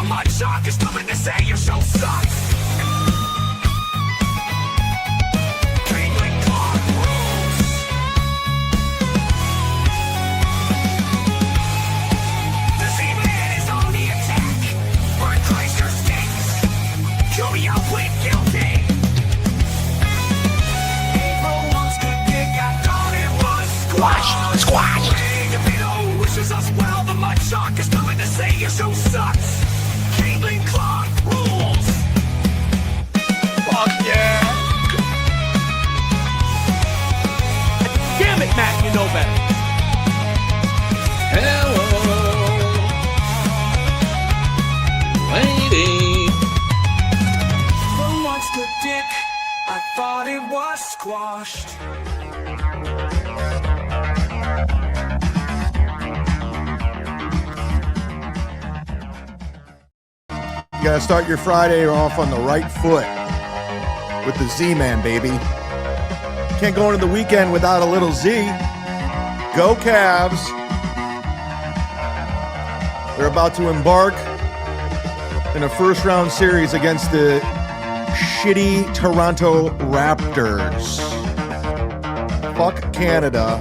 mud shark is coming to say your show sucks. Kingling Clark rules. The Z-Man is on the attack. Bert Kreischer stinks. Kill me out, plead guilty. April wants to kick. I thought it was squash. Squash. Rekieta wishes us well. The mud shark is coming to say your show sucks. Kingling Clark rules. Fuck yeah. Damn it, Matt, you know better. Hello, lady. April wants to dick. I thought it was squashed. You gotta start your Friday off on the right foot with the Z-Man, baby. Can't go into the weekend without a little Z. Go Cavs. They're about to embark in a first-round series against the shitty Toronto Raptors. Fuck Canada.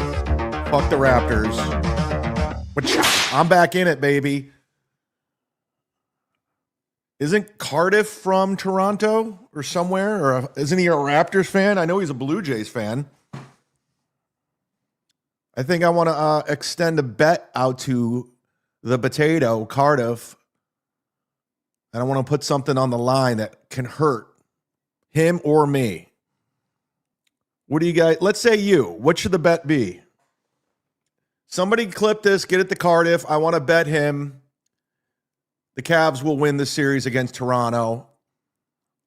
Fuck the Raptors. Which I'm back in it, baby. Isn't Cardiff from Toronto or somewhere? Or isn't he a Raptors fan? I know he's a Blue Jays fan. I think I want to extend a bet out to the potato, Cardiff. And I want to put something on the line that can hurt him or me. What do you guys, let's say you, what should the bet be? Somebody clip this, get it to Cardiff. I want to bet him the Cavs will win the series against Toronto.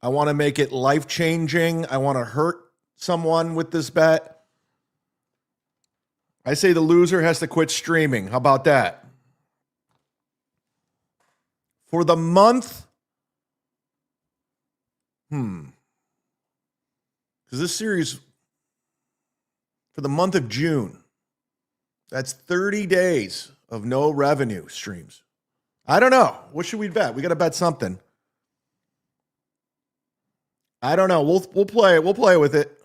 I want to make it life-changing. I want to hurt someone with this bet. I say the loser has to quit streaming. How about that? For the month, because this series, for the month of June, that's 30 days of no revenue streams. I don't know. What should we bet? We got to bet something. I don't know. We'll play it. We'll play with it.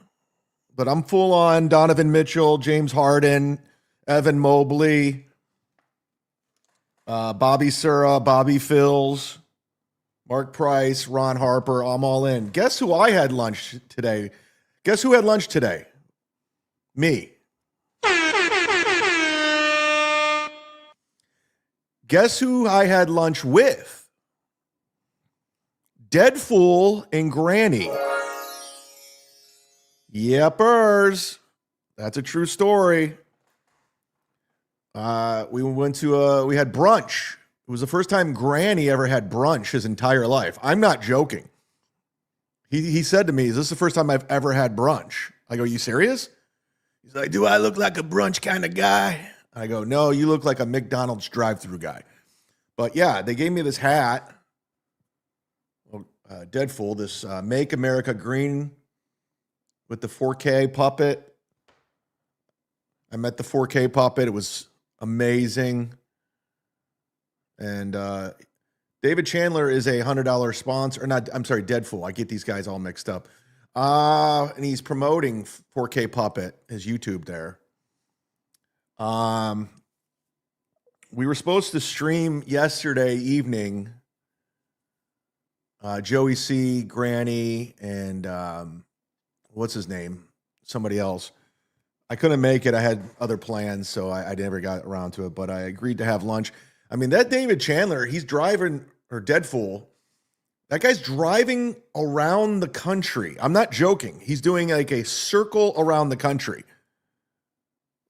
But I'm full on Donovan Mitchell, James Harden, Evan Mobley, Bobby Sura, Bobby Phils, Mark Price, Ron Harper. I'm all in. Guess who I had lunch today? Guess who had lunch today? Me. Guess who I had lunch with? Deadfool and Granny. Yepers. That's a true story. We went to we had brunch. It was the first time Granny ever had brunch his entire life. I'm not joking. He said to me, "Is this the first time I've ever had brunch?" I go, "You serious?" He's like, "Do I look like a brunch kind of guy?" I go, "No, you look like a McDonald's drive-through guy." But yeah, they gave me this hat, Deadpool, this Make America Green with the 4K puppet. I met the 4K puppet. It was amazing. And David Chandler is a $100 sponsor. Or not, I'm sorry, Deadpool. I get these guys all mixed up. And he's promoting 4K Puppet, his YouTube there. We were supposed to stream yesterday evening. Joey C, Granny, and what's his name? Somebody else. I couldn't make it. I had other plans, so I never got around to it. But I agreed to have lunch. I mean, that David Chandler, he's driving, or Deadpool, that guy's driving around the country. I'm not joking. He's doing like a circle around the country.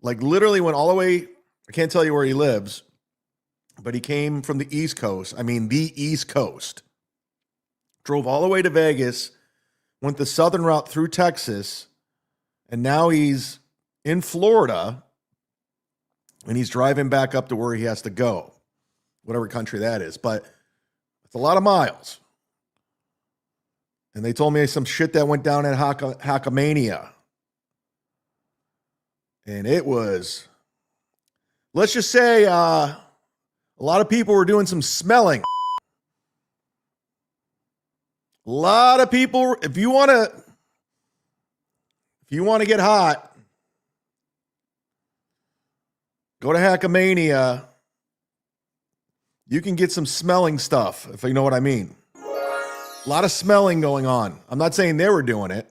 Like literally went all the way, I can't tell you where he lives, but he came from the East Coast. I mean, the East Coast. Drove all the way to Vegas, went the southern route through Texas, and now he's in Florida, and he's driving back up to where he has to go, whatever country that is. But it's a lot of miles. And they told me some shit that went down at Hackamania. And it was, let's just say, a lot of people were doing some smelling. A lot of people, if you want to get hot, go to Hackamania. You can get some smelling stuff, if you know what I mean. A lot of smelling going on. I'm not saying they were doing it.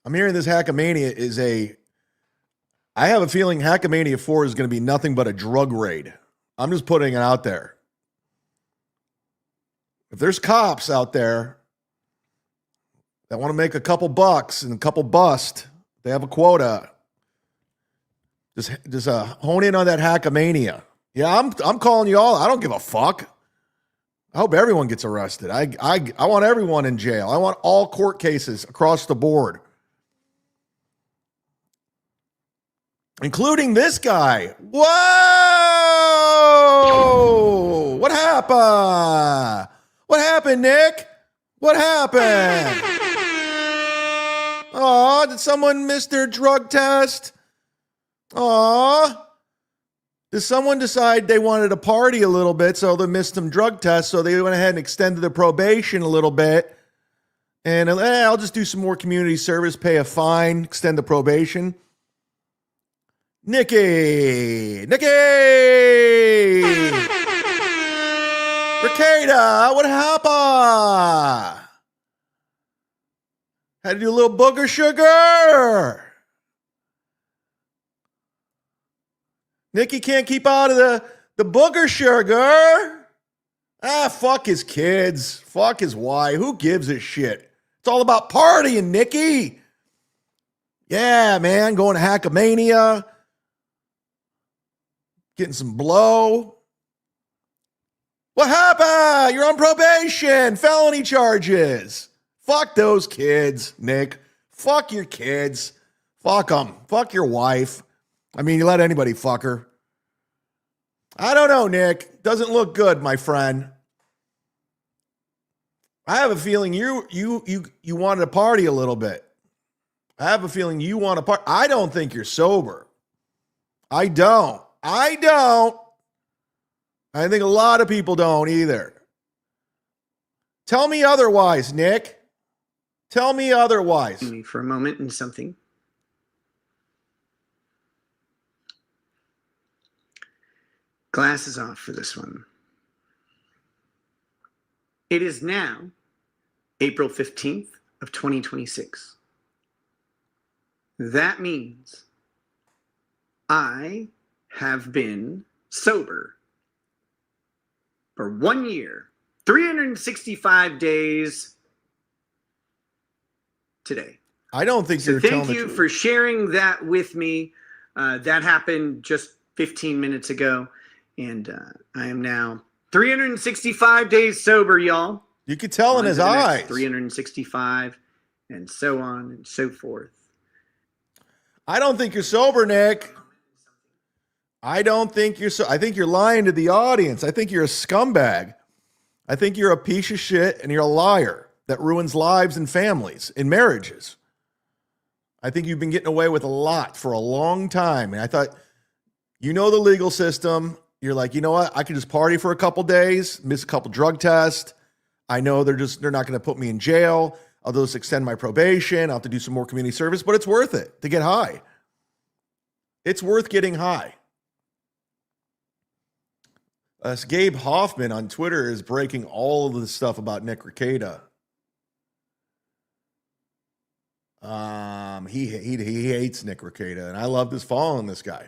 I'm hearing this Hackamania is I have a feeling Hackamania 4 is going to be nothing but a drug raid. I'm just putting it out there. If there's cops out there that want to make a couple bucks and a couple bust, they have a quota. Just hone in on that Hackamania. Yeah, I'm calling you all. I don't give a fuck. I hope everyone gets arrested. I want everyone in jail. I want all court cases across the board, including this guy. Whoa! What happened? What happened, Nick? What happened? Oh, did someone miss their drug test? Oh, did someone decide they wanted to party a little bit, so they missed some drug tests, so they went ahead and extended the probation a little bit? And I'll just do some more community service, pay a fine, extend the probation. Nikki! Rekieta, what happened? Had to do a little booger sugar. Nikki can't keep out of the booger sugar. Fuck his kids. Fuck his wife. Who gives a shit? It's all about partying, Nikki. Yeah, man, going to Hackamania. Getting some blow. What happened? You're on probation. Felony charges. Fuck those kids, Nick. Fuck your kids. Fuck them. Fuck your wife. I mean, you let anybody fuck her. I don't know, Nick. Doesn't look good, my friend. I have a feeling you wanted to party a little bit. I have a feeling you want to party. I don't think you're sober. I don't. I think a lot of people don't either. Tell me otherwise, Nick. Tell me otherwise. Me for a moment and something. Glasses off for this one. It is now April 15th of 2026. That means I have been sober for 1 year, 365 days today. I don't think you're telling the truth. Thank you for sharing that with me. That happened just 15 minutes ago, and I am now 365 days sober, y'all. You could tell in his eyes. 365, and so on and so forth. I don't think you're sober, Nick. I don't think you're so. I think you're lying to the audience. I think you're a scumbag. I think you're a piece of shit and you're a liar that ruins lives and families and marriages. I think you've been getting away with a lot for a long time. And I thought, you know, the legal system. You're like, you know what? I can just party for a couple days, miss a couple drug tests. I know they're not going to put me in jail. I'll just extend my probation. I'll have to do some more community service, but it's worth it to get high. It's worth getting high. Gabe Hoffman on Twitter is breaking all of the stuff about Nick Rekieta. He hates Nick Rekieta, and I love this following this guy.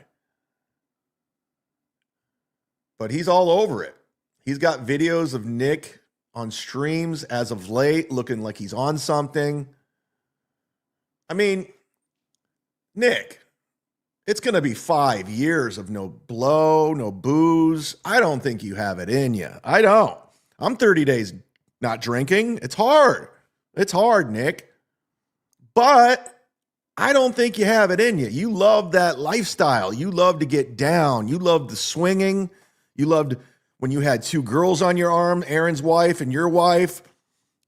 But he's all over it. He's got videos of Nick on streams as of late, looking like he's on something. I mean, Nick, it's going to be 5 years of no blow, no booze. I don't think you have it in you. I don't. I'm 30 days not drinking. It's hard. It's hard, Nick. But I don't think you have it in you. You love that lifestyle. You love to get down. You love the swinging. You loved when you had two girls on your arm, Aaron's wife and your wife.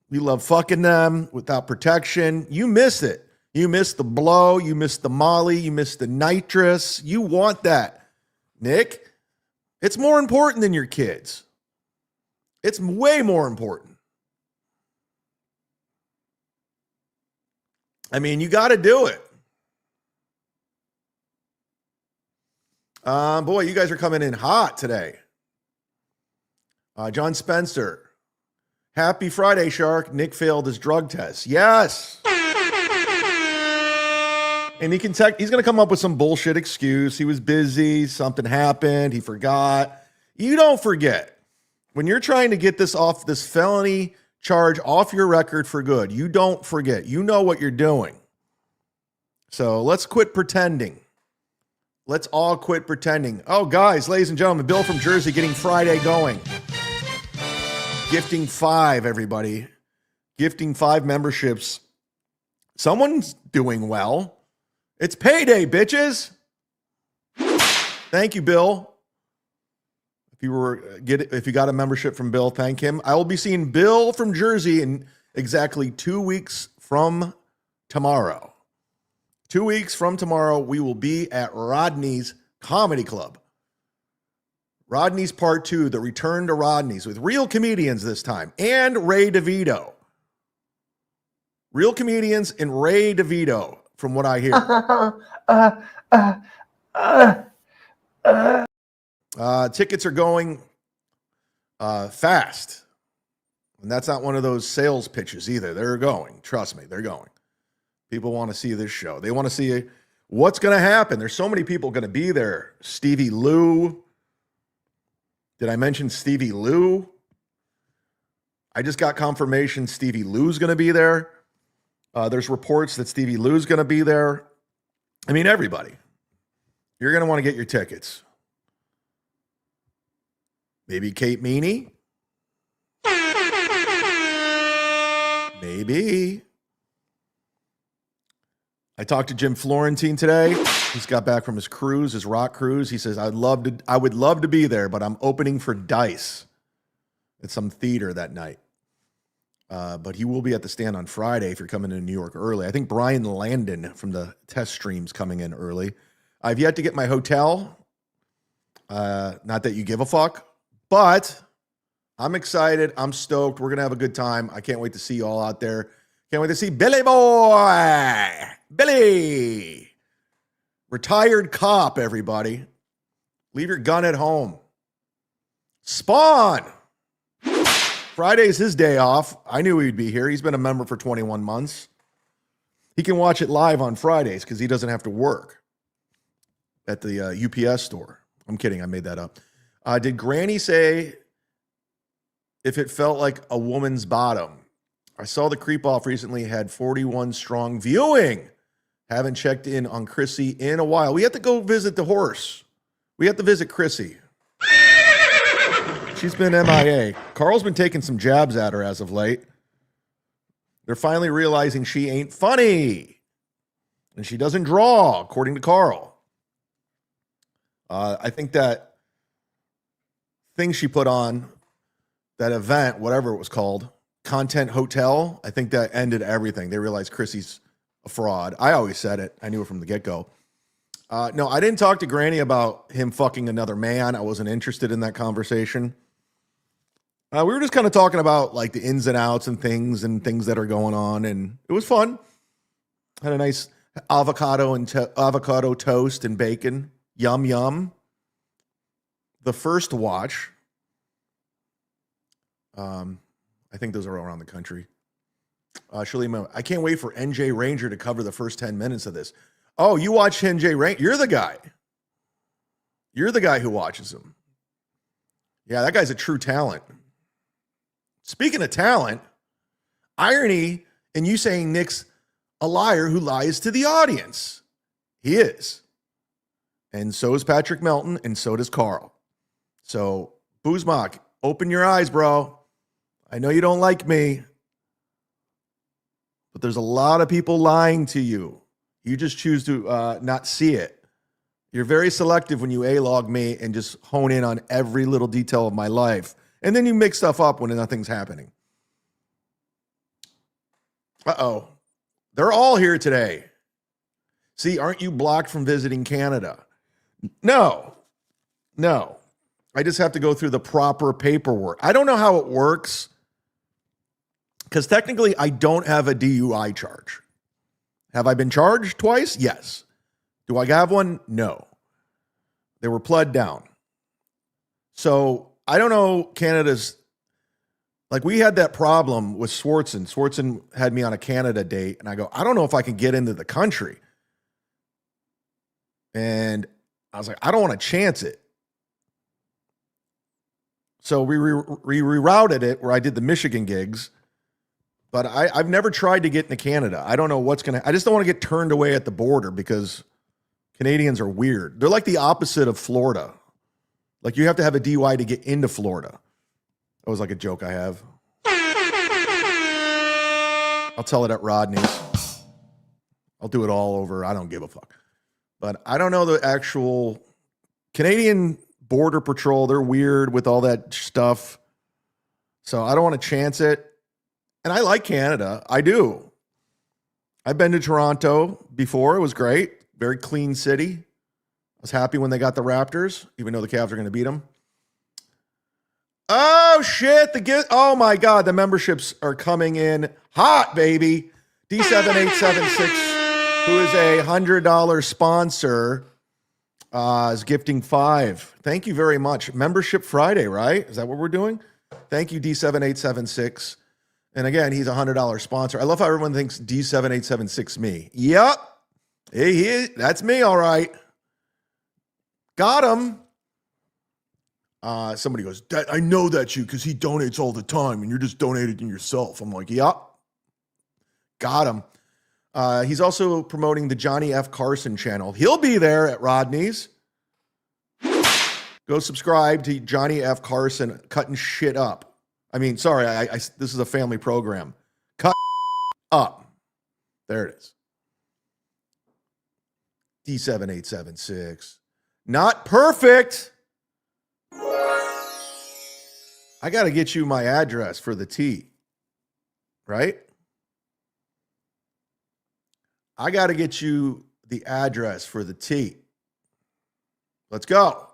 You love fucking them without protection. You miss it. You miss the blow. You miss the molly. You miss the nitrous. You want that, Nick. It's more important than your kids. It's way more important. I mean, you got to do it. Boy, you guys are coming in hot today. John Spencer. Happy Friday, Shark. Nick failed his drug test. Yes. And he's going to come up with some bullshit excuse. He was busy. Something happened. He forgot. You don't forget. When you're trying to get this felony charge off your record for good, you don't forget. You know what you're doing. So let's quit pretending. Let's all quit pretending. Oh, guys, ladies and gentlemen, Bill from Jersey getting Friday going. Gifting 5, everybody. Gifting 5 memberships. Someone's doing well. It's payday, bitches. Thank you, Bill. If you got a membership from Bill, thank him. I will be seeing Bill from Jersey in exactly 2 weeks from tomorrow. 2 weeks from tomorrow, we will be at Rodney's Comedy Club. Rodney's Part 2, the return to Rodney's with real comedians this time, and Ray DeVito. Real comedians and Ray DeVito, from what I hear. Tickets are going fast. And that's not one of those sales pitches either. They're going. Trust me, they're going. People want to see this show. They want to see what's going to happen. There's so many people going to be there. Stevie Lou. Did I mention Stevie Lou? I just got confirmation Stevie Lou's going to be there. There's reports that Stevie Lou's going to be there. I mean, everybody. You're going to want to get your tickets. Maybe Kate Meany? Maybe. I talked to Jim Florentine today. He's got back from his cruise, his rock cruise. He says, I would love to be there, but I'm opening for Dice at some theater that night. But he will be at the stand on Friday if you're coming to New York early. I think Brian Landon from the test stream's coming in early. I've yet to get my hotel. Not that you give a fuck, but I'm excited. I'm stoked. We're going to have a good time. I can't wait to see you all out there. Can't wait to see Billy Boy. Billy. Retired cop, everybody. Leave your gun at home. Spawn. Friday's his day off. I knew he'd be here. He's been a member for 21 months. He can watch it live on Fridays because he doesn't have to work at the UPS store. I'm kidding. I made that up. Did Granny say if it felt like a woman's bottom? I saw the creep off recently had 41 strong viewing. Haven't checked in on Chrissy in a while. We have to go visit the horse. We have to visit Chrissy. She's been MIA. Carl's been taking some jabs at her as of late. They're finally realizing she ain't funny. And she doesn't draw, according to Carl. I think that thing she put on, that event, whatever it was called, Content Hotel, I think that ended everything. They realized Chrissy's a fraud. I always said it. I knew it from the get-go. No, I didn't talk to Granny about him fucking another man. I wasn't interested in that conversation. We were just kind of talking about like the ins and outs and things that are going on, and it was fun. Had a nice avocado toast and bacon. Yum, yum. The first watch. I think those are all around the country. Shalima, I can't wait for NJ Ranger to cover the first 10 minutes of this. Oh, you watch NJ Ranger? You're the guy. You're the guy who watches him. Yeah, that guy's a true talent. Speaking of talent, irony in you saying Nick's a liar who lies to the audience. He is. And so is Patrick Melton, and so does Carl. So, Boozmock, open your eyes, bro. I know you don't like me, but there's a lot of people lying to you. You just choose to not see it. You're very selective when you A-log me and just hone in on every little detail of my life. And then you mix stuff up when nothing's happening. Uh-oh. They're all here today. See, aren't you blocked from visiting Canada? No. I just have to go through the proper paperwork. I don't know how it works because technically I don't have a DUI charge. Have I been charged twice? Yes. Do I have one? No. They were pled down. So I don't know Canada's, like we had that problem with Swartzen. Swartzen had me on a Canada date and I go, I don't know if I can get into the country. And I was like, I don't want to chance it. So we rerouted it where I did the Michigan gigs, but I've never tried to get into Canada. I don't know what's going to, I just don't want to get turned away at the border because Canadians are weird. They're like the opposite of Florida. Like you have to have a DUI to get into Florida. That was like a joke I have. I'll tell it at Rodney's. I'll do it all over. I don't give a fuck. But I don't know the actual Canadian Border Patrol. They're weird with all that stuff. So I don't want to chance it. And I like Canada. I do. I've been to Toronto before. It was great. Very clean city. I was happy when they got the Raptors, even though the Cavs are going to beat them. Oh, shit. Oh, my God. The memberships are coming in hot, baby. D7876, who is a $100 sponsor, is gifting 5. Thank you very much. Membership Friday, right? Is that what we're doing? Thank you, D7876. And again, he's a $100 sponsor. I love how everyone thinks D7876 me. Yep. That's me, all right. Got him. Somebody goes, I know that's you because he donates all the time and you're just donating yourself. I'm like, yep. Got him. He's also promoting the Johnny F. Carson channel. He'll be there at Rodney's. Go subscribe to Johnny F. Carson cutting shit up. I mean, sorry, this is a family program. Cut up. There it is. D7876. Not perfect. I got to get you my address for the tea. Right? I got to get you the address for the tea. Let's go.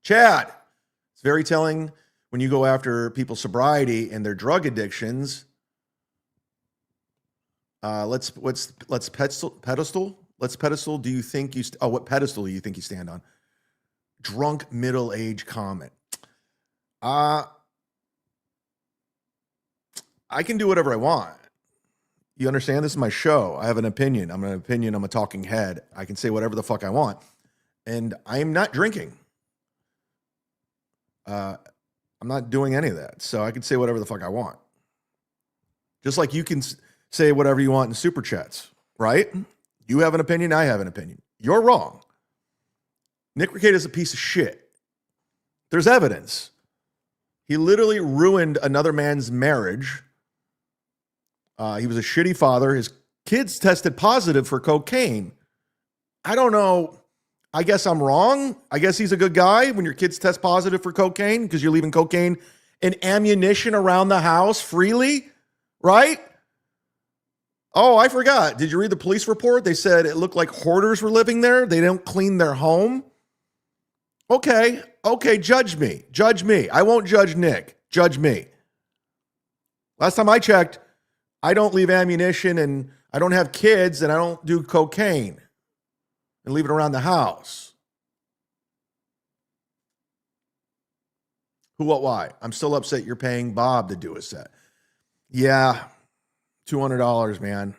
Chad, it's very telling when you go after people's sobriety and their drug addictions. Let's pedestal. Let's pedestal. Do you think you? What pedestal do you think you stand on? Drunk middle-aged comment. I can do whatever I want. You understand? This is my show. I have an opinion. I'm a talking head. I can say whatever the fuck I want. And I'm not drinking. I'm not doing any of that. So I can say whatever the fuck I want. Just like you can say whatever you want in super chats, right? You have an opinion. I have an opinion. You're wrong. Nick Rekieta is a piece of shit. There's evidence. He literally ruined another man's marriage. He was a shitty father. His kids tested positive for cocaine. I don't know. I guess I'm wrong. I guess he's a good guy when your kids test positive for cocaine because you're leaving cocaine and ammunition around the house freely, right? Oh, I forgot. Did you read the police report? They said it looked like hoarders were living there. They don't clean their home. Okay, judge me. Judge me. I won't judge Nick. Judge me. Last time I checked, I don't leave ammunition and I don't have kids and I don't do cocaine and leave it around the house. Who, what, why? I'm still upset you're paying Bob to do a set. Yeah, $200, man,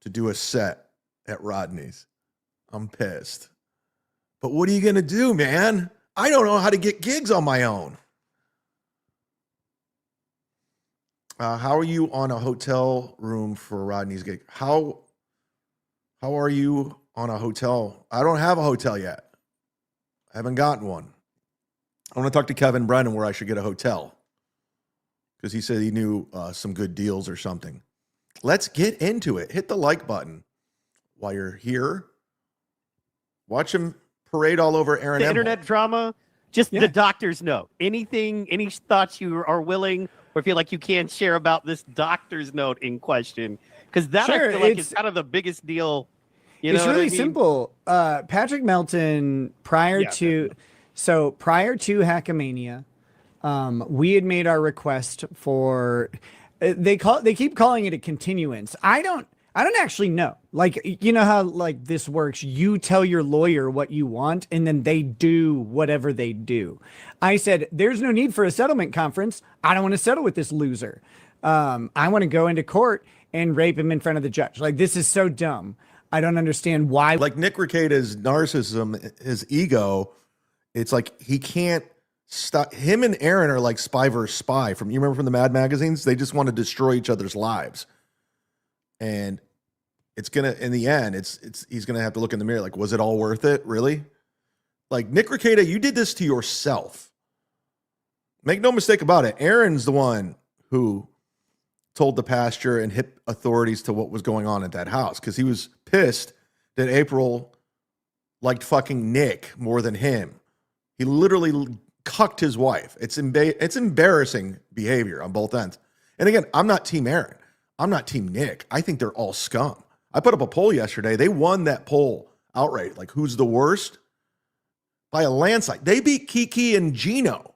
to do a set at Rodney's. I'm pissed. But what are you going to do, man? I don't know how to get gigs on my own. How are you on a hotel room for Rodney's gig? How are you on a hotel? I don't have a hotel yet. I haven't gotten one. I want to talk to Kevin Brennan where I should get a hotel because he said he knew some good deals or something. Let's get into it. Hit the like button while you're here. Watch him parade all over Aaron. The internet drama, just the doctor's note. Anything, any thoughts you are willing or feel like you can share about this doctor's note in question? Because that I feel like is kind of the biggest deal. It's really simple. Patrick Melton, prior to, So prior to Hackamania, we had made our request for they keep calling it a continuance. I don't actually know. Like, you know how like this works. You tell your lawyer what you want and then they do whatever they do. I said, there's no need for a settlement conference. I don't want to settle with this loser. I want to go into court and rape him in front of the judge. Like, this is so dumb. I don't understand why. Like Nick Rekieta's narcissism, his ego, it's like he can't stop. Him and Aaron are like spy versus spy. You remember from the Mad magazines? They just want to destroy each other's lives. And it's gonna, in the end, he's gonna have to look in the mirror like, was it all worth it? Really? Like, Nick Rekieta, you did this to yourself. Make no mistake about it. Aaron's the one who told the pasture and hit authorities to what was going on at that house because he was pissed that April liked fucking Nick more than him. He literally cucked his wife. It's embarrassing behavior on both ends. And again, I'm not Team Aaron. I'm not Team Nick. I think they're all scum. I put up a poll yesterday. They won that poll outright. Like, who's the worst? By a landslide. They beat Kiki and Gino.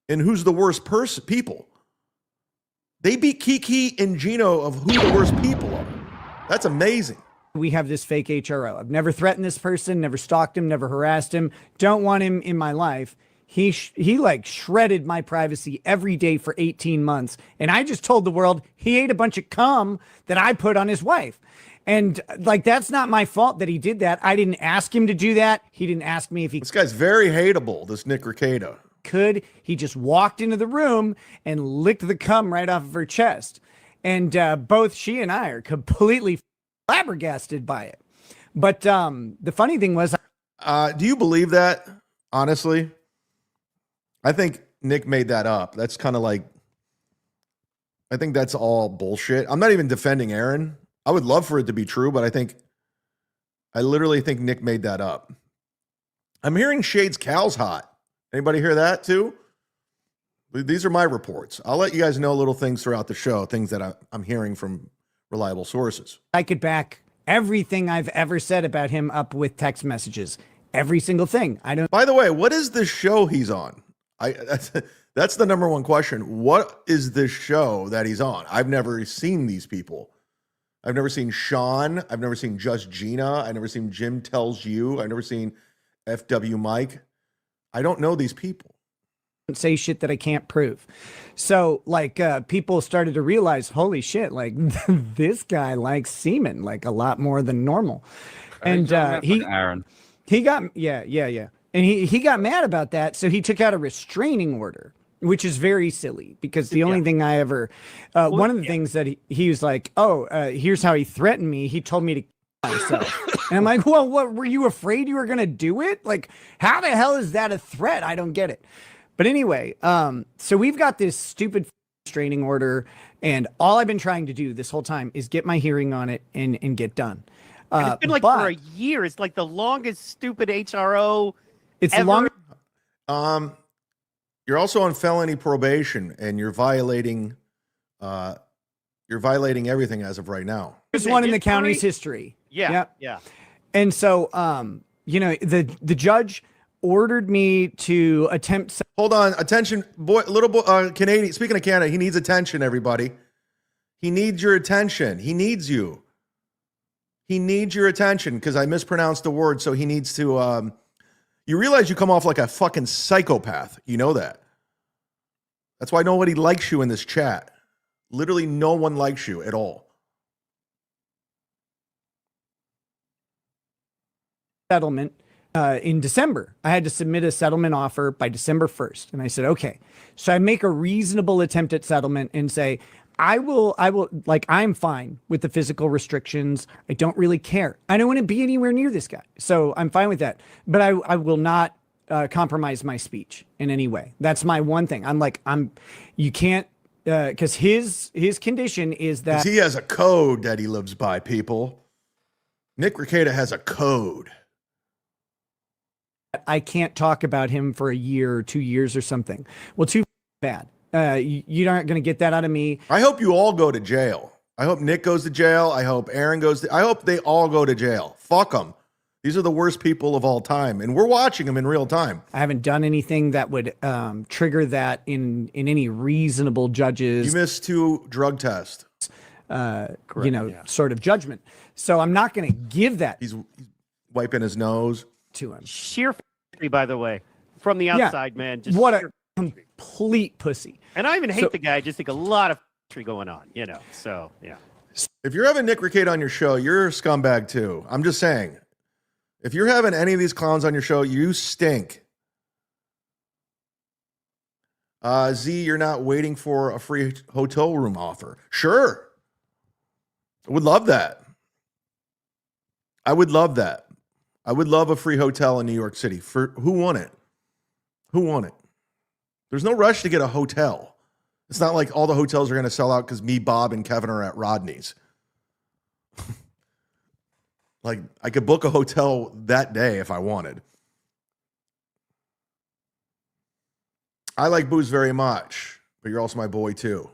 And who's the worst people? They beat Kiki and Gino of who the worst people are. That's amazing. We have this fake HRO. I've never threatened this person, never stalked him, never harassed him. Don't want him in my life. He like shredded my privacy every day for 18 months. And I just told the world he ate a bunch of cum that I put on his wife. And like, that's not my fault that he did that. I didn't ask him to do that. He didn't ask me if he This guy's very hateable, this Nick Rekieta. could. He just walked into the room and licked the cum right off of her chest. And both she and I are completely flabbergasted by it. But the funny thing was, do you believe that? Honestly, I think Nick made that up. That's kind of like, I think that's all bullshit. I'm not even defending Aaron. I would love for it to be true, but I literally think Nick made that up. I'm hearing Shade's cow's hot. Anybody hear that too? These are my reports. I'll let you guys know little things throughout the show, things that I'm hearing from reliable sources. I could back everything I've ever said about him up with text messages. Every single thing. I don't. By the way, what is the show he's on? That's the number one question. What is this show that he's on? I've never seen these people. I've never seen Sean. I've never seen Just Gina. I've never seen Jim Tells You. I've never seen FW Mike. I don't know these people. Say shit that I can't prove. So like people started to realize, holy shit, like this guy likes semen like a lot more than normal. And Aaron. he got and he got mad about that, so he took out a restraining order, which is very silly because the only thing I ever one of the things that he was like, here's how he threatened me. He told me to kill myself. And I'm like, well, what, were you afraid you were gonna do it? Like, how the hell is that a threat? I don't get it. But anyway, so we've got this stupid restraining order, and all I've been trying to do this whole time is get my hearing on it and get done. And it's been like for a year. It's like the longest stupid HRO. It's ever. the longest. You're also on felony probation, and you're violating everything as of right now. There's one in the county's history. Yeah. And so, the judge ordered me to attempt. Hold on, attention, boy, little boy, Canadian. Speaking of Canada, he needs attention. Everybody, he needs your attention. He needs you. He needs your attention because I mispronounced the word. So he needs to. You realize you come off like a fucking psychopath. You know that. That's why nobody likes you in this chat. Literally, no one likes you at all. Settlement. In December, I had to submit a settlement offer by December 1st. And I said, okay, so I make a reasonable attempt at settlement and say, I will, like, I'm fine with the physical restrictions. I don't really care. I don't want to be anywhere near this guy. So I'm fine with that. But I will not compromise my speech in any way. That's my one thing. You can't, because his condition is that he has a code that he lives by, people. Nick Rekieta has a code. I can't talk about him for a year or 2 years or something. Well, too bad. You aren't going to get that out of me. I hope you all go to jail. I hope Nick goes to jail. I hope Aaron goes to, I hope they all go to jail. Fuck them. These are the worst people of all time, and we're watching them in real time. I haven't done anything that would trigger that in any reasonable judges. You missed 2 drug tests. Sort of judgment. So I'm not going to give that. He's wiping his nose to him. Sheer f***ing, by the way, from the outside, man. Just what a complete pussy. And I even hate the guy. I just think a lot of f***ing going on, So, yeah. If you're having Nick Rekieta on your show, you're a scumbag too. I'm just saying. If you're having any of these clowns on your show, you stink. Z, you're not waiting for a free hotel room offer. Sure. I would love that. I would love that. I would love a free hotel in New York City. For who won it? Who won it? There's no rush to get a hotel. It's not like all the hotels are going to sell out because me, Bob, and Kevin are at Rodney's. Like, I could book a hotel that day if I wanted. I like Booze very much, but you're also my boy too.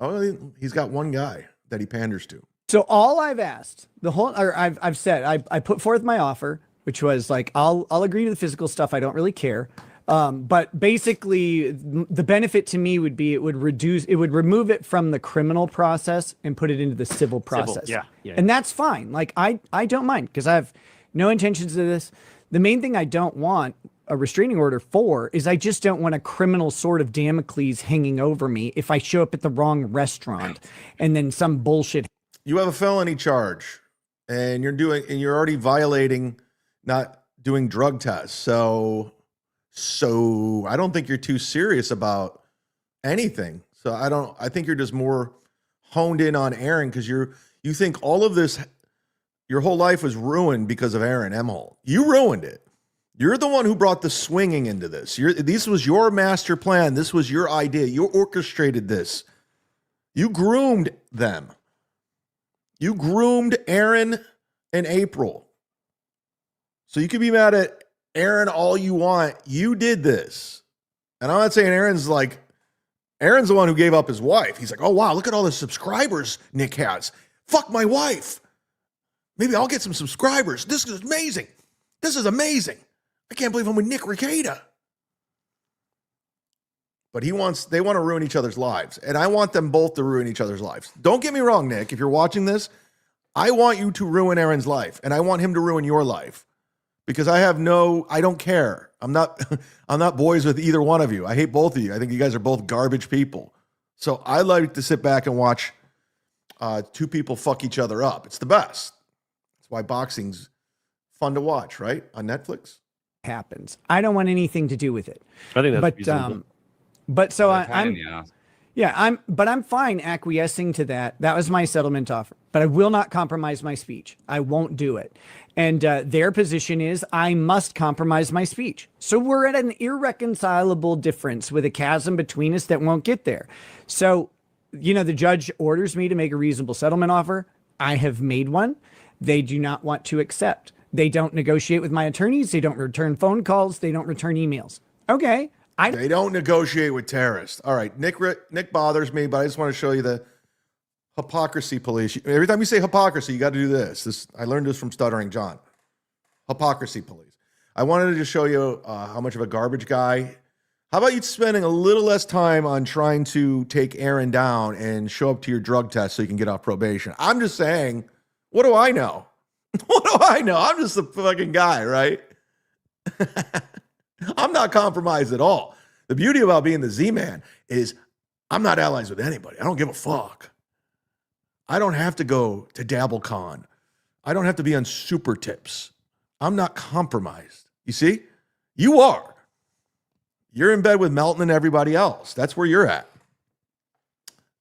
Oh, he's got one guy that he panders to. So all I've asked, I've said, I put forth my offer, which was like, I'll agree to the physical stuff. I don't really care. But basically the benefit to me would be, it would remove it from the criminal process and put it into the civil process. Yeah. And that's fine. Like, I don't mind, because I have no intentions of this. The main thing I don't want a restraining order for is I just don't want a criminal sword of Damocles hanging over me if I show up at the wrong restaurant and then some bullshit. You have a felony charge and you're already violating not doing drug tests. So I don't think you're too serious about anything. So I think you're just more honed in on Aaron because you think all of this, your whole life was ruined because of Aaron Emholt. You ruined it. You're the one who brought the swinging into this. This was your master plan. This was your idea. You orchestrated this. You groomed them. You groomed Aaron and April. So you can be mad at Aaron all you want. You did this. And I'm not saying Aaron's the one who gave up his wife. He's like, oh, wow, look at all the subscribers Nick has. Fuck my wife. Maybe I'll get some subscribers. This is amazing. This is amazing. I can't believe I'm with Nick Rekieta. But they want to ruin each other's lives. And I want them both to ruin each other's lives. Don't get me wrong, Nick. If you're watching this, I want you to ruin Aaron's life. And I want him to ruin your life. Because I don't care. I'm not boys with either one of you. I hate both of you. I think you guys are both garbage people. So I like to sit back and watch two people fuck each other up. It's the best. That's why boxing's fun to watch, right? On Netflix. Happens. I don't want anything to do with it. I think that's reasonable. But so I'm fine acquiescing to that. That was my settlement offer, but I will not compromise my speech. I won't do it. And their position is I must compromise my speech. So we're at an irreconcilable difference with a chasm between us that won't get there. So, the judge orders me to make a reasonable settlement offer. I have made one. They do not want to accept. They don't negotiate with my attorneys. They don't return phone calls. They don't return emails. Okay. They don't negotiate with terrorists. All right. Nick bothers me, but I just want to show you the hypocrisy police. Every time you say hypocrisy, you got to do this. I learned this from Stuttering John. Hypocrisy police. I wanted to just show you how much of a garbage guy. How about you spending a little less time on trying to take Aaron down and show up to your drug test so you can get off probation? I'm just saying, what do I know? What do I know? I'm just a fucking guy, right? I'm not compromised at all. The beauty about being the Z-Man is I'm not allies with anybody. I don't give a fuck. I don't have to go to DabbleCon. I don't have to be on super tips. I'm not compromised. You see? You are. You're in bed with Melton and everybody else. That's where you're at.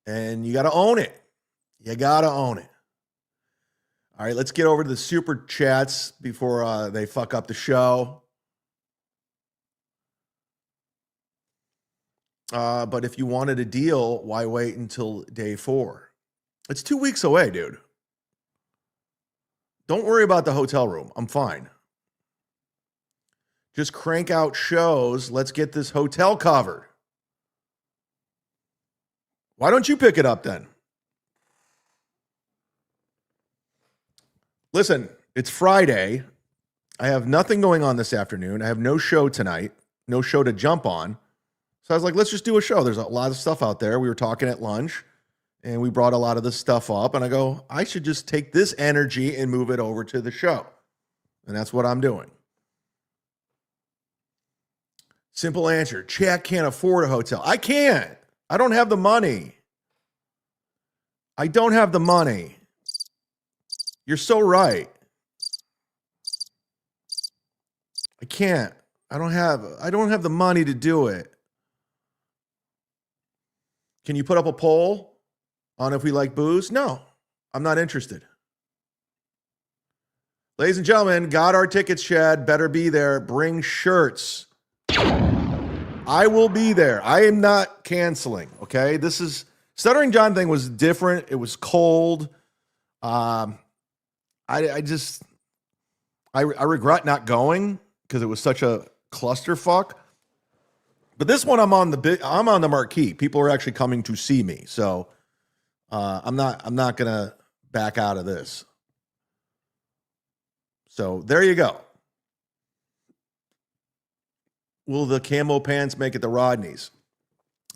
And you got to own it. You got to own it. All right, let's get over to the super chats before they fuck up the show. But if you wanted a deal, why wait until day 4? It's 2 weeks away, dude. Don't worry about the hotel room. I'm fine. Just crank out shows. Let's get this hotel covered. Why don't you pick it up then? Listen, it's Friday. I have nothing going on this afternoon. I have no show tonight, no show to jump on. So I was like, let's just do a show. There's a lot of stuff out there. We were talking at lunch and we brought a lot of this stuff up. And I go, I should just take this energy and move it over to the show. And that's what I'm doing. Simple answer. Chad can't afford a hotel. I can't. I don't have the money. I don't have the money. You're so right. I can't. I don't have the money to do it. Can you put up a poll on if we like booze? No, I'm not interested. Ladies and gentlemen, got our tickets, Chad. Better be there. Bring shirts. I will be there. I am not canceling, okay? This is, Stuttering John thing was different. It was cold. I regret not going because it was such a clusterfuck. But this one, I'm on the marquee. People are actually coming to see me. So I'm not gonna back out of this. So there you go. Will the camo pants make it to Rodney's?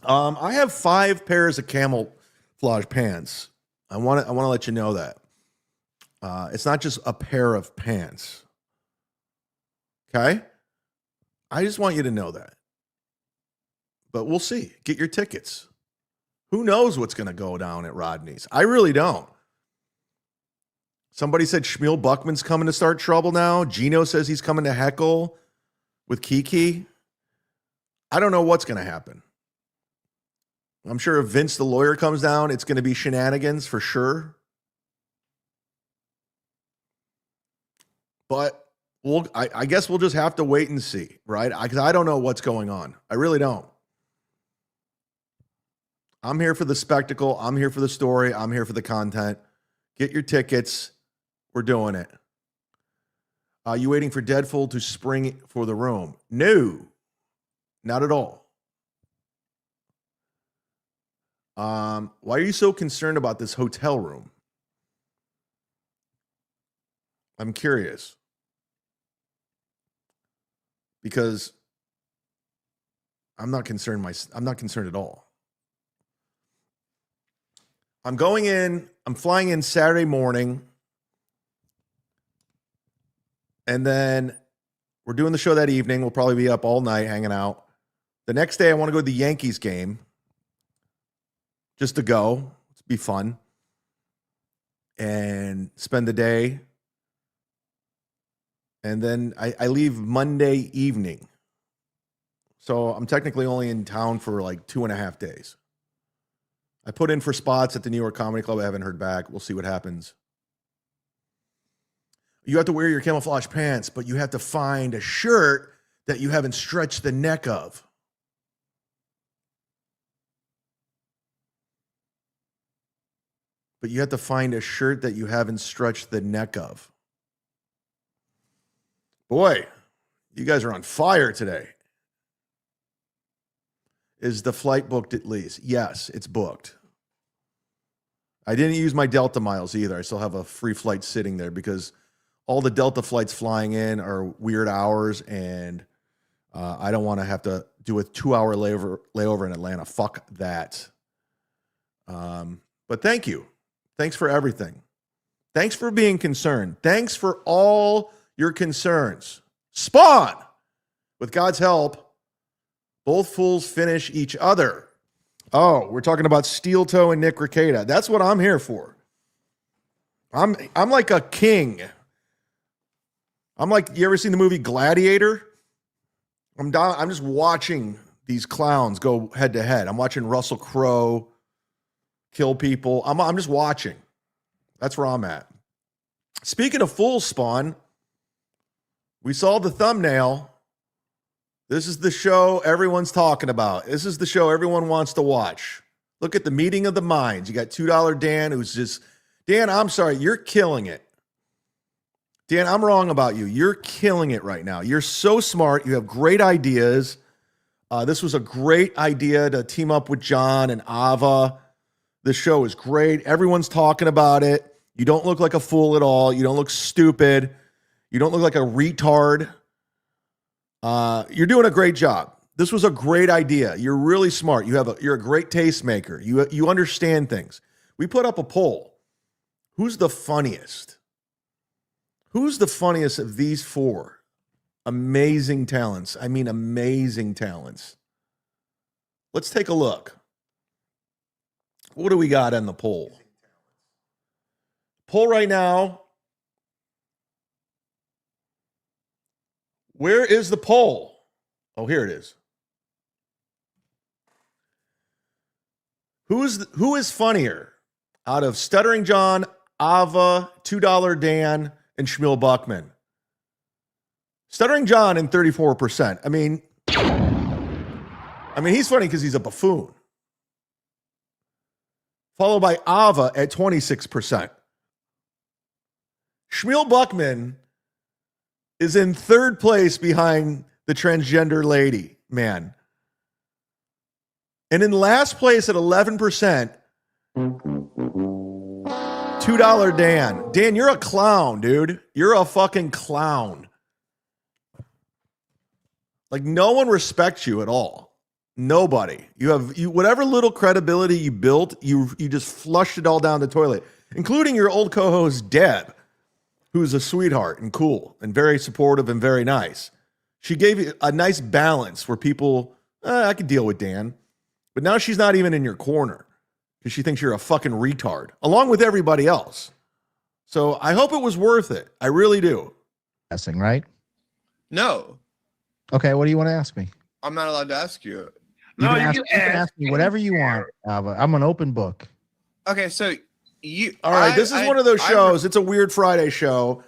I have 5 pairs of camouflage pants. I want to let you know that. It's not just a pair of pants. Okay? I just want you to know that. But we'll see. Get your tickets. Who knows what's going to go down at Rodney's? I really don't. Somebody said Shmuel Buckman's coming to start trouble now. Gino says he's coming to heckle with Kiki. I don't know what's going to happen. I'm sure if Vince the lawyer comes down, it's going to be shenanigans for sure. But I guess we'll just have to wait and see, right? Because I don't know what's going on. I really don't. I'm here for the spectacle. I'm here for the story. I'm here for the content. Get your tickets. We're doing it. Are you waiting for Deadpool to spring for the room? No, not at all. Why are you so concerned about this hotel room? I'm curious. Because I'm not concerned at all. I'm flying in Saturday morning. And then we're doing the show that evening. We'll probably be up all night hanging out. The next day I want to go to the Yankees game. Just to go. It's be fun. And spend the day. And then I leave Monday evening. So I'm technically only in town for like 2.5 days. I put in for spots at the New York Comedy Club. I haven't heard back. We'll see what happens. You have to wear your camouflage pants, but you have to find a shirt that you haven't stretched the neck of. But you have to find a shirt that you haven't stretched the neck of. Boy, you guys are on fire today. Is the flight booked at least? Yes, it's booked. I didn't use my Delta miles either. I still have a free flight sitting there because all the Delta flights flying in are weird hours, and I don't want to have to do a 2-hour layover in Atlanta. Fuck that. But thank you. Thanks for everything. Thanks for being concerned. Thanks for all your concerns. Spawn! With God's help, both fools finish each other. Oh, we're talking about Steel Toe and Nick Rekieta. That's what I'm here for. I'm like a king. I'm like, you ever seen the movie Gladiator? I'm just watching these clowns go head to head. I'm watching Russell Crowe kill people. I'm just watching. That's where I'm at. Speaking of fools, Spawn, we saw the thumbnail. This is the show everyone's talking about. This is the show everyone wants to watch. Look at the meeting of the minds. You got $2 Dan, who's just, Dan, I'm sorry, you're killing it. Dan, I'm wrong about you. You're killing it right now. You're so smart. You have great ideas. This was a great idea to team up with John and Ava. The show is great. Everyone's talking about it. You don't look like a fool at all. You don't look stupid. You don't look like a retard. You're doing a great job. This was a great idea. You're really smart. You're a great tastemaker. You understand things. We put up a poll. Who's the funniest? Who's the funniest of these four amazing talents? I mean, amazing talents. Let's take a look. What do we got on the poll? Poll right now. Where is the poll? Oh, here it is. Who is funnier out of Stuttering John, Ava, $2 Dan, and Shmuel Buckman? Stuttering John in 34%. I mean, he's funny because he's a buffoon. Followed by Ava at 26%. Shmuel Buckman is in third place behind the transgender lady, man. And in last place at 11%, $2 Dan. Dan, you're a clown, dude. You're a fucking clown. Like, no one respects you at all. Nobody. You whatever little credibility you built, you just flushed it all down the toilet, including your old co-host Deb, who's a sweetheart and cool and very supportive and very nice. She gave you a nice balance where people, I could deal with Dan. But now she's not even in your corner because she thinks you're a fucking retard, along with everybody else. So I hope it was worth it. I really do. Guessing, right? No, Okay, what do you want to ask me? I'm not allowed to ask you. You can ask me whatever you want, Ava. I'm an open book. Okay, so All right, this is one of those shows. It's a Weird Friday show.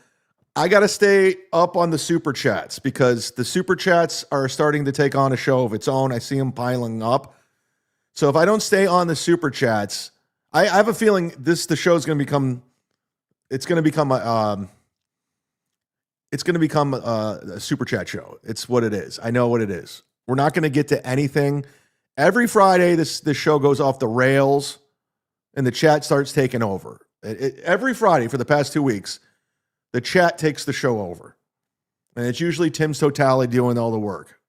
I got to stay up on the super chats because the super chats are starting to take on a show of its own. I see them piling up. So if I don't stay on the super chats, I have a feeling the show is going to become. It's going to become a super chat show. It's what it is. I know what it is. We're not going to get to anything. Every Friday, this show goes off the rails, and the chat starts taking over. Every Friday for the past 2 weeks, the chat takes the show over, and it's usually Tim Sotali doing all the work.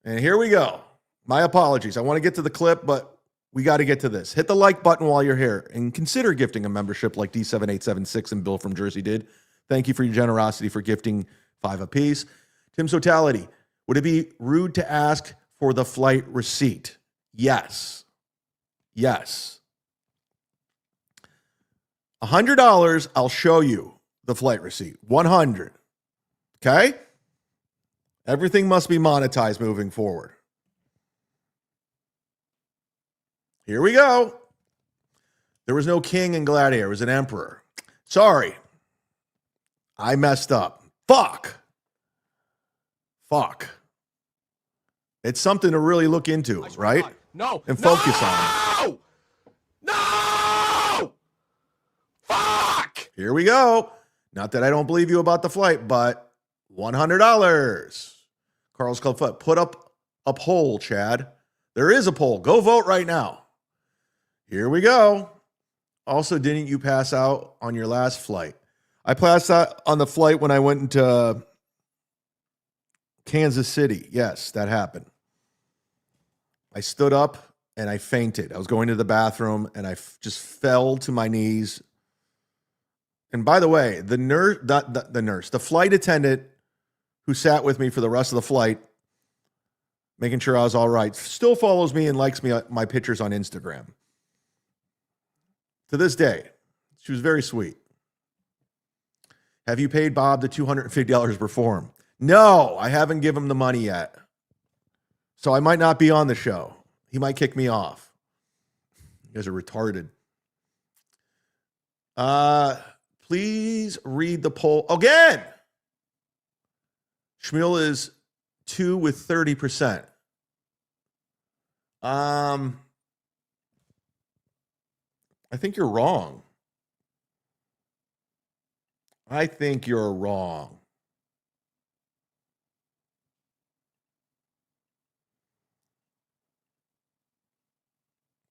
And here we go. My apologies. I want to get to the clip, but we got to get to this. Hit the like button while you're here, and consider gifting a membership like D7876 and Bill from Jersey did. Thank you for your generosity for gifting $5 apiece. Tim Sotality, would it be rude to ask for the flight receipt? Yes. Yes. $100, I'll show you the flight receipt. 100. Okay? Everything must be monetized moving forward. Here we go. There was no king in Gladiator. It was an emperor. Sorry. I messed up. Fuck. It's something to really look into, right? No. And focus on. No. Fuck. Here we go. Not that I don't believe you about the flight, but $100. Carl's Club Foot. Put up a poll, Chad. There is a poll. Go vote right now. Here we go. Also, didn't you pass out on your last flight? I passed out on the flight when I went into Kansas City. Yes, that happened. I stood up and I fainted. I was going to the bathroom and I just fell to my knees. And by the way, the flight attendant who sat with me for the rest of the flight, making sure I was all right, still follows me and likes my pictures on Instagram. To this day, she was very sweet. Have you paid Bob the $250 per form? No, I haven't given him the money yet. So I might not be on the show. He might kick me off. You guys are retarded. Please read the poll again. Shmuel is 2 with 30%. I think you're wrong. I think you're wrong.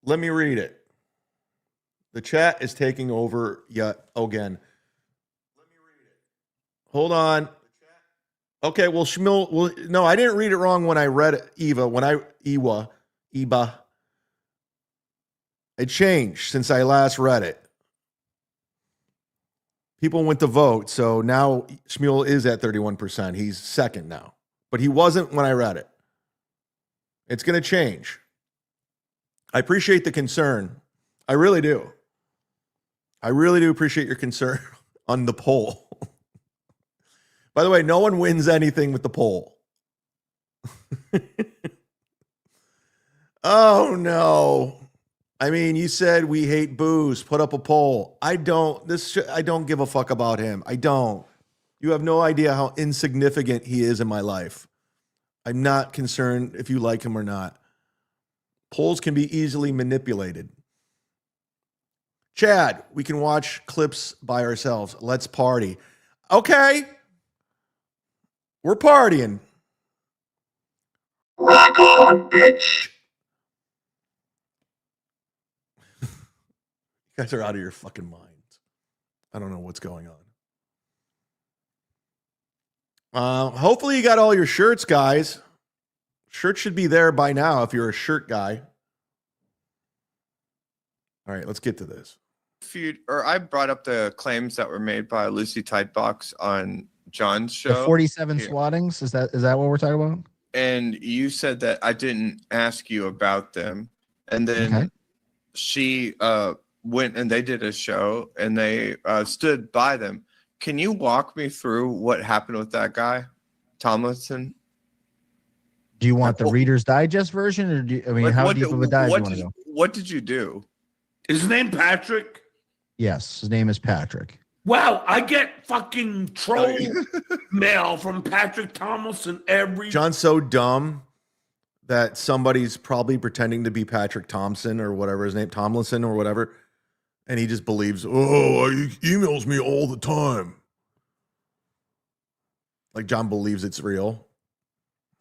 Let me read it. The chat is taking over yet again. Let me read it. Hold on. Okay, well, Shmuel, well, no, I didn't read it wrong when I read it, Eva. It changed since I last read it. People went to vote, so now Shmuel is at 31%. He's second now, but he wasn't when I read it. It's going to change. I appreciate the concern. I really do. I really do appreciate your concern on the poll. By the way, no one wins anything with the poll. Oh, no. I mean, you said we hate booze. Put up a poll. I don't. I don't give a fuck about him. I don't. You have no idea how insignificant he is in my life. I'm not concerned if you like him or not. Polls can be easily manipulated. Chad, we can watch clips by ourselves. Let's party. Okay. We're partying. Rock on, bitch. You guys are out of your fucking minds. I don't know what's going on. Hopefully you got all your shirts, guys. Shirts should be there by now if you're a shirt guy. All right, let's get to this. I brought up the claims that were made by Lucy Tightbox on John's show. The 47 swattings, is that what we're talking about? And you said that I didn't ask you about them. And then she went and they did a show and they stood by them. Can you walk me through what happened with that guy, Tomlinson? Do you want the Reader's Digest version, or how deep of a dive do you want to go? What did you do? Is his name Patrick? Yes, his name is Patrick. Wow, I get fucking troll mail from Patrick Tomlinson every. John's so dumb that somebody's probably pretending to be Patrick Thompson or whatever his name, Tomlinson or whatever, and he just believes, oh, he emails me all the time. Like John believes it's real.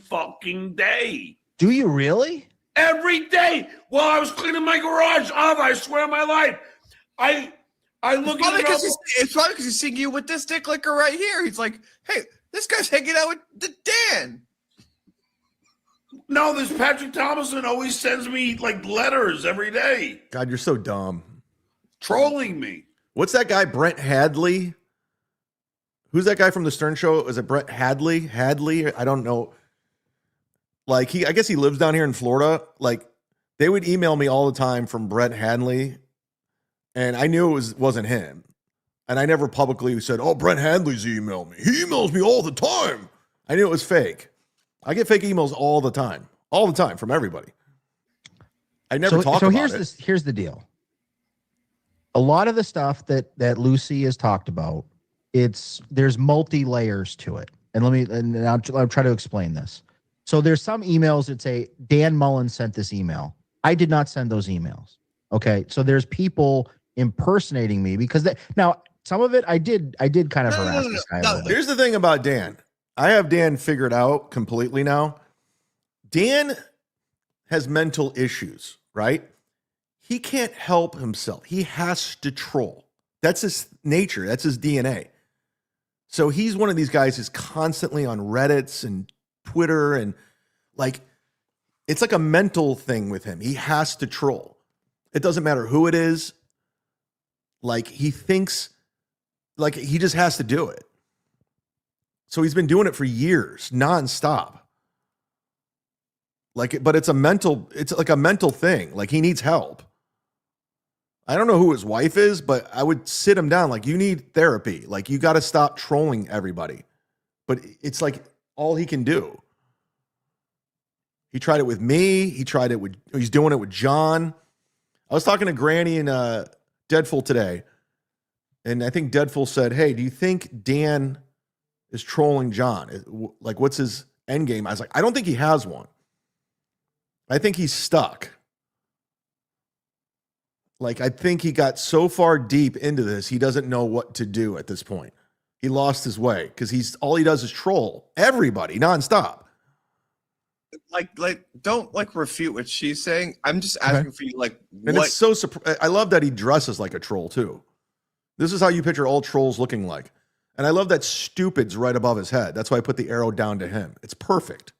Fucking day. Do you really? Every day while I was cleaning my garage, I swear on my life, I look at it. It's probably because he's seeing you with this dick licker right here. He's like, hey, this guy's hanging out with the Dan. No, this Patrick Tomlinson always sends me like letters every day. God, you're so dumb. Trolling me. What's that guy, Brent Hadley? Who's that guy from the Stern Show? Is it Brent Hadley? I don't know. Like I guess he lives down here in Florida. Like they would email me all the time from Brent Hadley. And I knew it wasn't him. And I never publicly said, oh, Brent Hadley's emailed me. He emails me all the time. I knew it was fake. I get fake emails all the time from everybody. I never talk about it. So here's the deal. A lot of the stuff that Lucy has talked about, there's multi layers to it. And I'll try to explain this. So there's some emails that say Dan Mullen sent this email. I did not send those emails. Okay. So there's people impersonating me because now some of it I did kind of harass this guy a little bit. Here's the thing about Dan. I have Dan figured out completely now. Dan has mental issues, right? He can't help himself. He has to troll. That's his nature. That's his DNA. So he's one of these guys who's constantly on Reddits and Twitter and like, it's like a mental thing with him. He has to troll. It doesn't matter who it is. Like he thinks like he just has to do it. So he's been doing it for years, nonstop. Like, but it's like a mental thing. Like he needs help. I don't know who his wife is, but I would sit him down. Like you need therapy. Like you got to stop trolling everybody. But it's like all he can do. He tried it with me. He's doing it with John. I was talking to Granny and Deadful today. And I think Deadful said, hey, do you think Dan is trolling John? Like, what's his end game? I was like, I don't think he has one. I think he's stuck. Like, I think he got so far deep into this, he doesn't know what to do at this point. He lost his way because all he does is troll everybody nonstop. Like, don't like refute what she's saying. I'm just asking for you, like, and it's so I love that he dresses like a troll too. This is how you picture all trolls looking like. And I love that stupid's right above his head. That's why I put the arrow down to him. It's perfect.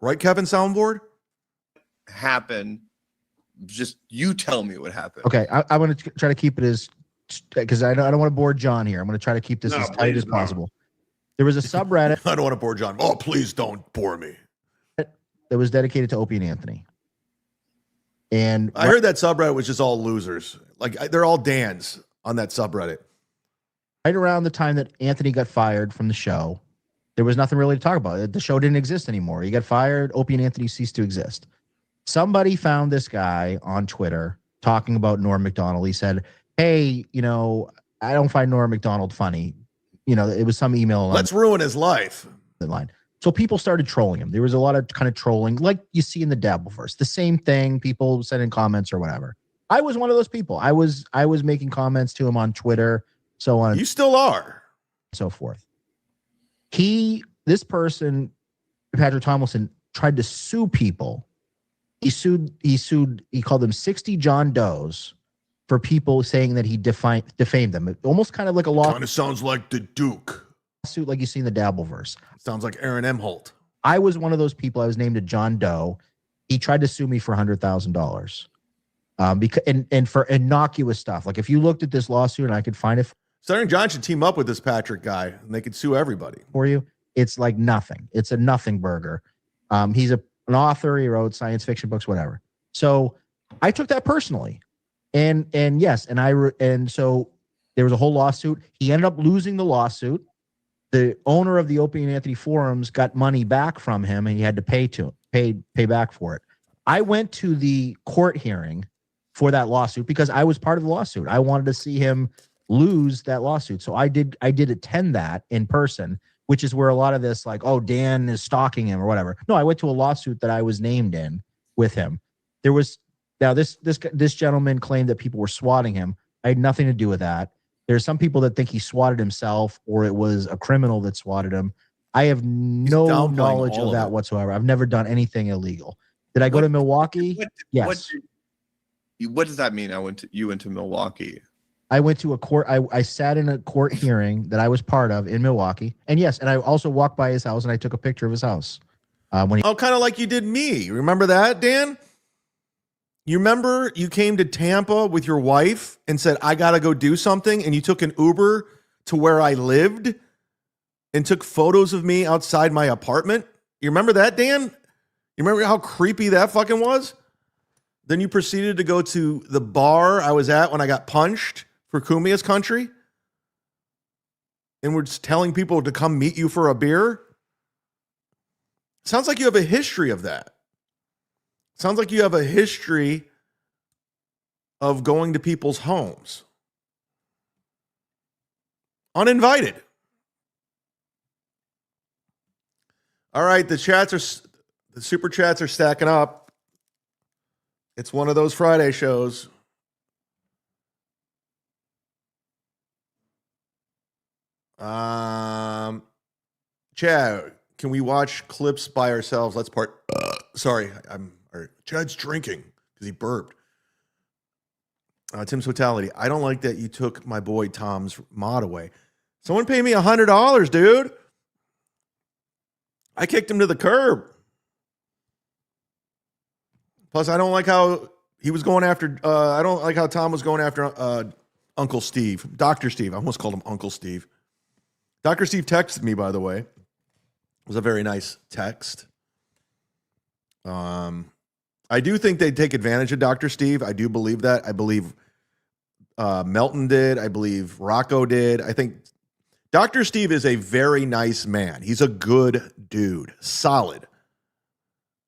Right, Kevin Soundboard? Happen. Just you tell me what happened. Okay, I'm going to try to keep it as, because I don't want to bore John here. I'm going to try to keep this as tight as possible. There was a subreddit. I don't want to bore John. Oh, please don't bore me. That was dedicated to Opie and Anthony. And I heard that subreddit was just all losers. Like they're all Dans on that subreddit. Right around the time that Anthony got fired from the show, there was nothing really to talk about. The show didn't exist anymore. He got fired. Opie and Anthony ceased to exist. Somebody found this guy on Twitter talking about Norm Macdonald. He said, hey, you know, I don't find Norm Macdonald funny. You know, it was some email. Let's ruin his life. Line. So people started trolling him. There was a lot of kind of trolling, like you see in the Dabbleverse. The same thing, people sending comments or whatever. I was one of those people. I was making comments to him on Twitter, so on. You still are. So forth. This person, Patrick Tomlinson, tried to sue people. He called them 60 John Does for people saying that he defamed them. It almost kind of like a law. Kind of sounds like the Duke. Suit like you see in the Dabbleverse. Sounds like Aaron M. Holt. I was one of those people. I was named a John Doe. He tried to sue me for $100,000. Because and for innocuous stuff. Like if you looked at this lawsuit and I could find it Southern John should team up with this Patrick guy and they could sue everybody. for you, it's like nothing. It's a nothing burger. He's an author. He wrote science fiction books, whatever. So I took that personally, and yes, and so there was a whole lawsuit. He ended up losing the lawsuit. The owner of the Opie and Anthony forums got money back from him, and he had to pay back for it. I went to the court hearing for that lawsuit because I was part of the lawsuit. I wanted to see him lose that lawsuit, so I did attend that in person, which is where a lot of this, like, oh, Dan is stalking him or whatever. No, I went to a lawsuit that I was named in with him. There was now this gentleman claimed that people were swatting him. I had nothing to do with that. There's some people that think he swatted himself or it was a criminal that swatted him. I have no knowledge of that whatsoever. I've never done anything illegal. Did I go to Milwaukee? Yes. What does that mean? You went to Milwaukee. I went to a court. I sat in a court hearing that I was part of in Milwaukee. And yes, and I also walked by his house and I took a picture of his house. When he kind of like you did me. Remember that, Dan? You remember you came to Tampa with your wife and said, I got to go do something. And you took an Uber to where I lived and took photos of me outside my apartment. You remember that, Dan? You remember how creepy that fucking was? Then you proceeded to go to the bar I was at when I got punched for Kumia's country. And we're just telling people to come meet you for a beer. Sounds like you have a history of that. Sounds like you have a history of going to people's homes. Uninvited. All right, the super chats are stacking up. It's one of those Friday shows. Chad, can we watch clips by ourselves? Let's part. Sorry, Chad's drinking because he burped. Tim's Totality. I don't like that you took my boy Tom's mod away. Someone pay me $100, dude. I kicked him to the curb. Plus, I don't like how he was going after. I don't like how Tom was going after Uncle Steve, Dr. Steve. I almost called him Uncle Steve. Dr. Steve texted me, by the way. It was a very nice text. I do think they take advantage of Dr. Steve. I do believe that. I believe Melton did. I believe Rocco did. I think Dr. Steve is a very nice man. He's a good dude, solid.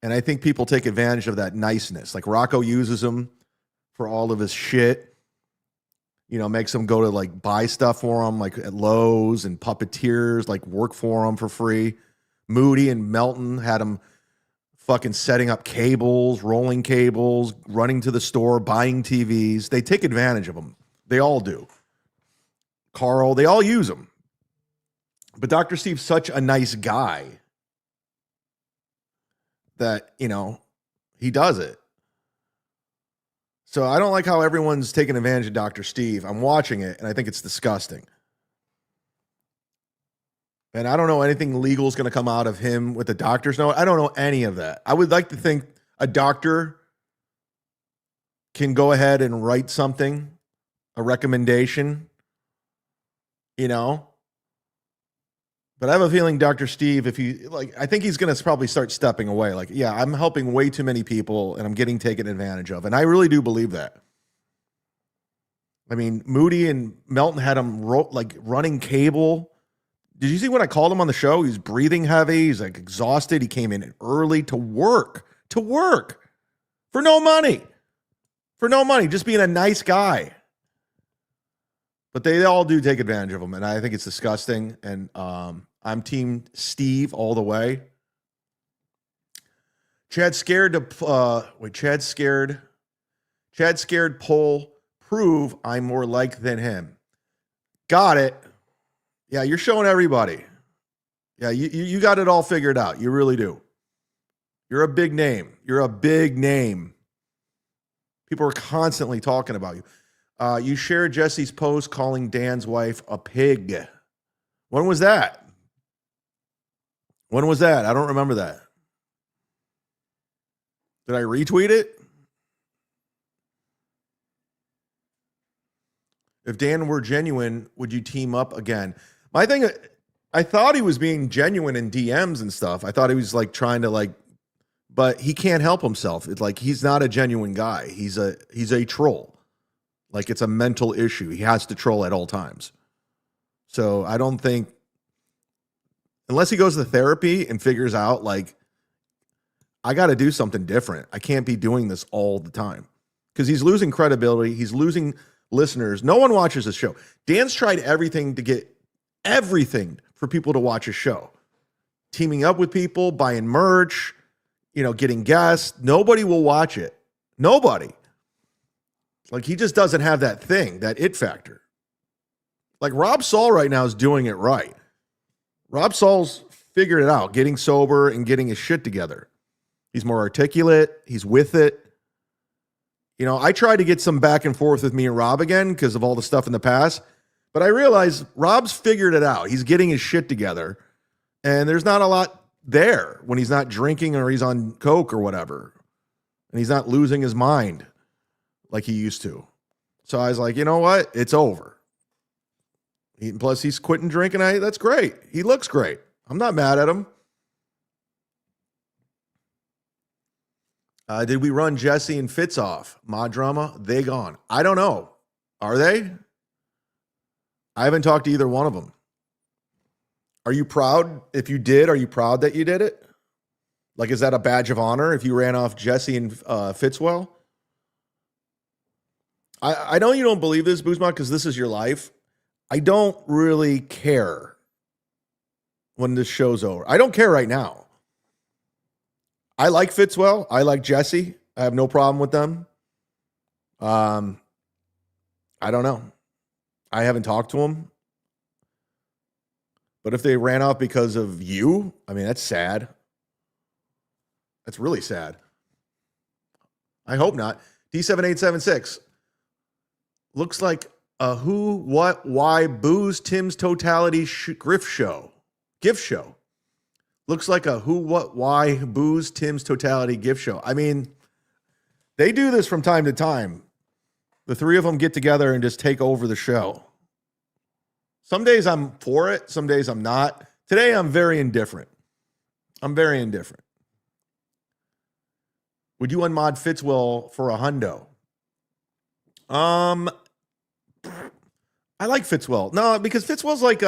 And I think people take advantage of that niceness. Like Rocco uses him for all of his shit. You know, makes him go to like buy stuff for him, like at Lowe's, and puppeteers, like work for him for free. Moody and Melton had him fucking setting up cables, rolling cables, running to the store, buying TVs. They take advantage of them. They all do. Carl, they all use them. But Dr. Steve's such a nice guy that, you know, he does it. So I don't like how everyone's taking advantage of Dr. Steve. I'm watching it, and I think it's disgusting. And I don't know anything legal is going to come out of him with the doctor's note. I don't know any of that. I would like to think a doctor can go ahead and write something, a recommendation, you know. But I have a feeling Dr. Steve, if he, like, I think he's going to probably start stepping away. Like, yeah, I'm helping way too many people and I'm getting taken advantage of. And I really do believe that. I mean, Moody and Melton had him running cable. Did you see when I called him on the show? He was breathing heavy. He's like exhausted. He came in early to work for no money, just being a nice guy. But they all do take advantage of him, and I think it's disgusting. And I'm team Steve all the way. Chad scared poll prove I'm more like than him. Got it. Yeah, you're showing everybody. Yeah, you got it all figured out. You really do. You're a big name. People are constantly talking about you. You shared Jesse's post calling Dan's wife a pig. When was that? I don't remember that. Did I retweet it? If Dan were genuine, would you team up again? My thing, I thought he was being genuine in DMs and stuff. I thought he was like trying to but he can't help himself. It's like he's not a genuine guy. He's a troll. Like it's a mental issue. He has to troll at all times. So I don't think, unless he goes to therapy and figures out like, I got to do something different. I can't be doing this all the time because he's losing credibility. He's losing listeners. No one watches his show. Dan's tried everything to get everything for people to watch his show. Teaming up with people, buying merch, getting guests. Nobody will watch it. Nobody. Like he just doesn't have that thing, that it factor. Like Rob Saul right now is doing it right. Rob Saul's figured it out, getting sober and getting his shit together. He's more articulate. He's with it. I tried to get some back and forth with me and Rob again because of all the stuff in the past. But I realized Rob's figured it out. He's getting his shit together. And there's not a lot there when he's not drinking or he's on coke or whatever. And he's not losing his mind like he used to. So I was like, you know what? It's over. Plus, he's quitting drinking. That's great. He looks great. I'm not mad at him. Did we run Jesse and Fitz off? Mod drama? They gone. I don't know. Are they? I haven't talked to either one of them. Are you proud? If you did, are you proud that you did it? Like, is that a badge of honor if you ran off Jesse and Fitzwell? I know you don't believe this, Boozmont, because this is your life. I don't really care when this show's over. I don't care right now. I like Fitzwell. I like Jesse. I have no problem with them. I don't know. I haven't talked to him. But if they ran off because of you, that's sad. That's really sad. I hope not. D7876. Looks like a who, what, why, booze, Tim's totality gift show. Looks like a who, what, why, booze, Tim's totality gift show. They do this from time to time. The three of them get together and just take over the show. Some days I'm for it. Some days I'm not. Today I'm very indifferent. Would you unmod Fitzwell for a hundo? I like Fitzwell. No, because Fitzwell's like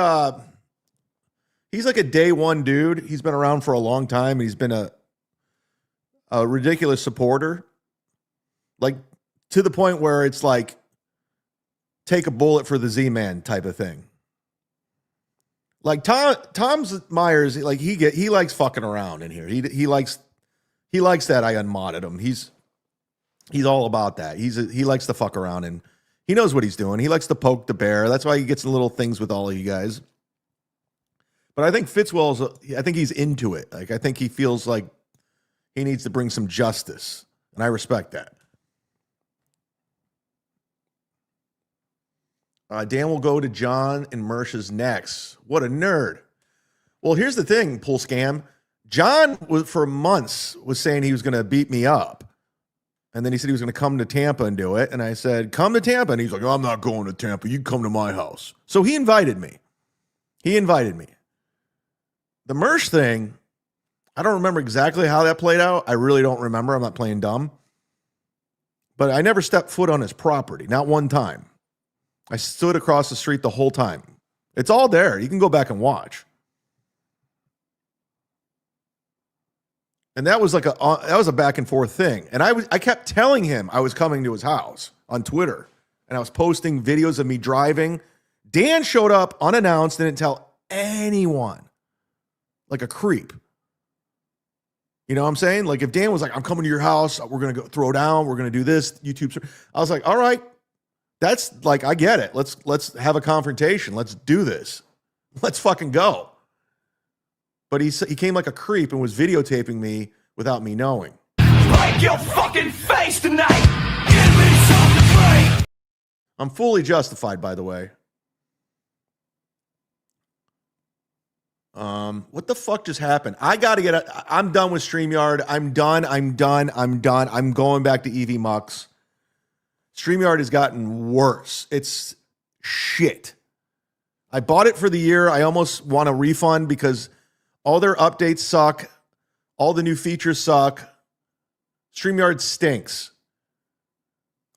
he's like a day one dude. He's been around for a long time. He's been a ridiculous supporter. Like to the point where it's like take a bullet for the Z-Man type of thing. Like Tom's Myers, like he likes fucking around in here. He likes that I unmodded him. He's all about that. He likes to fuck around and he knows what he's doing. He likes to poke the bear. That's why he gets in little things with all of you guys. But I think I think he's into it. Like I think he feels like he needs to bring some justice, and I respect that. Dan will go to John and Mersha's next. What a nerd. Well, here's the thing, Pool Scam. John for months was saying he was going to beat me up. And then he said he was going to come to Tampa and do it. And I said, come to Tampa. And he's like, I'm not going to Tampa. You come to my house. So he invited me. The Mersh thing, I don't remember exactly how that played out. I really don't remember. I'm not playing dumb. But I never stepped foot on his property. Not one time. I stood across the street the whole time. It's all there. You can go back and watch. And that was like a back and forth thing. And I kept telling him I was coming to his house on Twitter. And I was posting videos of me driving. Dan showed up unannounced, didn't tell anyone. Like a creep. You know what I'm saying? Like if Dan was like, I'm coming to your house, we're going to go throw down, we're going to do this, YouTube. I was like, all right, that's like, I get it. Let's have a confrontation. Let's do this. Let's fucking go. But he came like a creep and was videotaping me without me knowing. Break your fucking face tonight. Give me something to break. I'm fully justified, by the way. What the fuck just happened? I got to I'm done with StreamYard. I'm done. I'm going back to EVMux. StreamYard has gotten worse. It's shit. I bought it for the year. I almost want a refund because all their updates suck. All the new features suck. StreamYard stinks.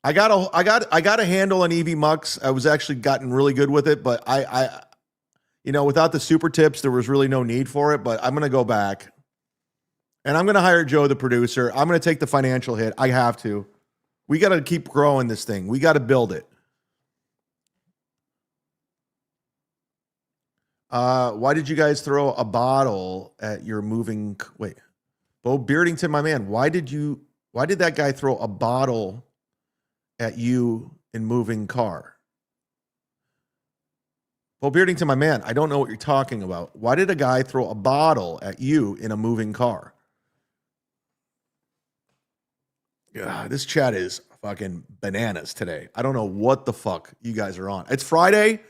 I got a handle on EVMux. I was actually gotten really good with it, but I without the super tips, there was really no need for it, but I'm going to go back and I'm going to hire Joe, the producer. I'm going to take the financial hit. I have to. We got to keep growing this thing. We got to build it. Why did you guys throw a bottle at your moving? Wait, Bo Beardington, my man. Why did that guy throw a bottle at you in moving car? Bo Beardington, my man. I don't know what you're talking about. Why did a guy throw a bottle at you in a moving car? Yeah, this chat is fucking bananas today. I don't know what the fuck you guys are on. It's Friday.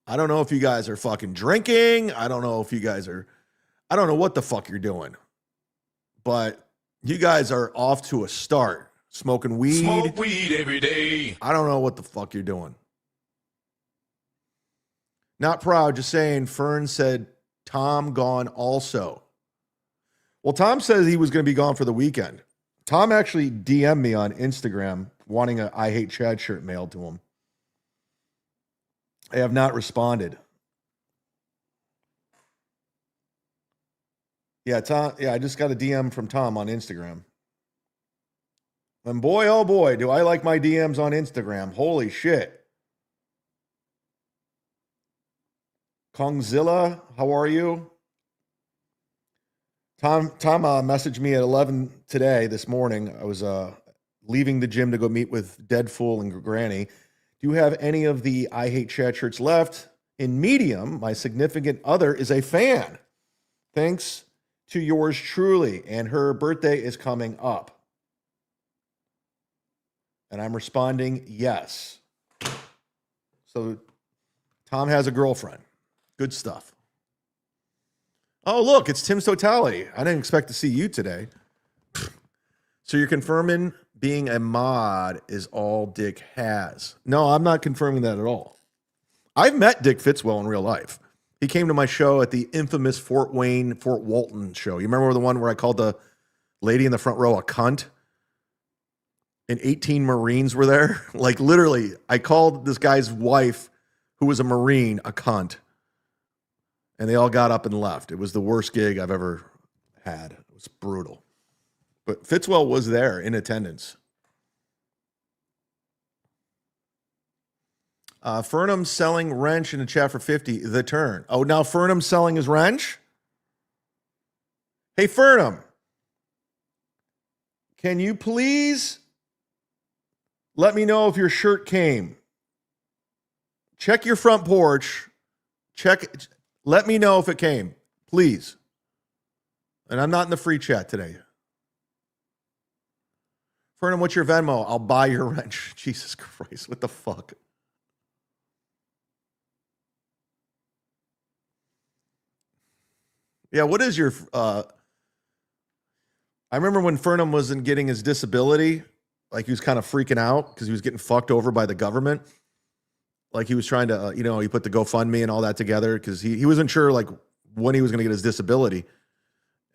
I don't know if you guys are fucking drinking. I don't know what the fuck you're doing. But you guys are off to a start. Smoking weed. Smoke weed every day. I don't know what the fuck you're doing. Not proud, just saying. Fern said Tom gone also. Well, Tom says he was going to be gone for the weekend. Tom actually DM'd me on Instagram wanting a I Hate Chad shirt mailed to him. I have not responded. Yeah, Tom. Yeah, I just got a DM from Tom on Instagram. And boy, oh boy, do I like my DMs on Instagram. Holy shit. Kongzilla, how are you? Tom messaged me at 11 today, this morning. I was leaving the gym to go meet with Deadfool and Granny. Do you have any of the I Hate Chad shirts left? In medium, my significant other is a fan. Thanks to yours truly. And her birthday is coming up. And I'm responding, yes. So Tom has a girlfriend. Good stuff. Oh, look, it's Tim's Totality. I didn't expect to see you today. So you're confirming being a mod is all Dick has. No, I'm not confirming that at all. I've met Dick Fitzwell in real life. He came to my show at the infamous Fort Walton show. You remember the one where I called the lady in the front row a cunt? And 18 Marines were there? Like literally, I called this guy's wife, who was a Marine, a cunt. And they all got up and left. It was the worst gig I've ever had. It was brutal. But Fitzwell was there in attendance. Fernum selling wrench in the chat for 50. The turn. Oh, now Fernum selling his wrench? Hey, Fernum. Can you please let me know if your shirt came? Check your front porch. Let me know if it came, please. And I'm not in the free chat today. Fernum, what's your Venmo? I'll buy your wrench. Jesus Christ, what the fuck? Yeah, what is your I remember when Fernum wasn't getting his disability, like he was kind of freaking out because he was getting fucked over by the government. Like he was trying to, he put the GoFundMe and all that together because he wasn't sure like when he was going to get his disability,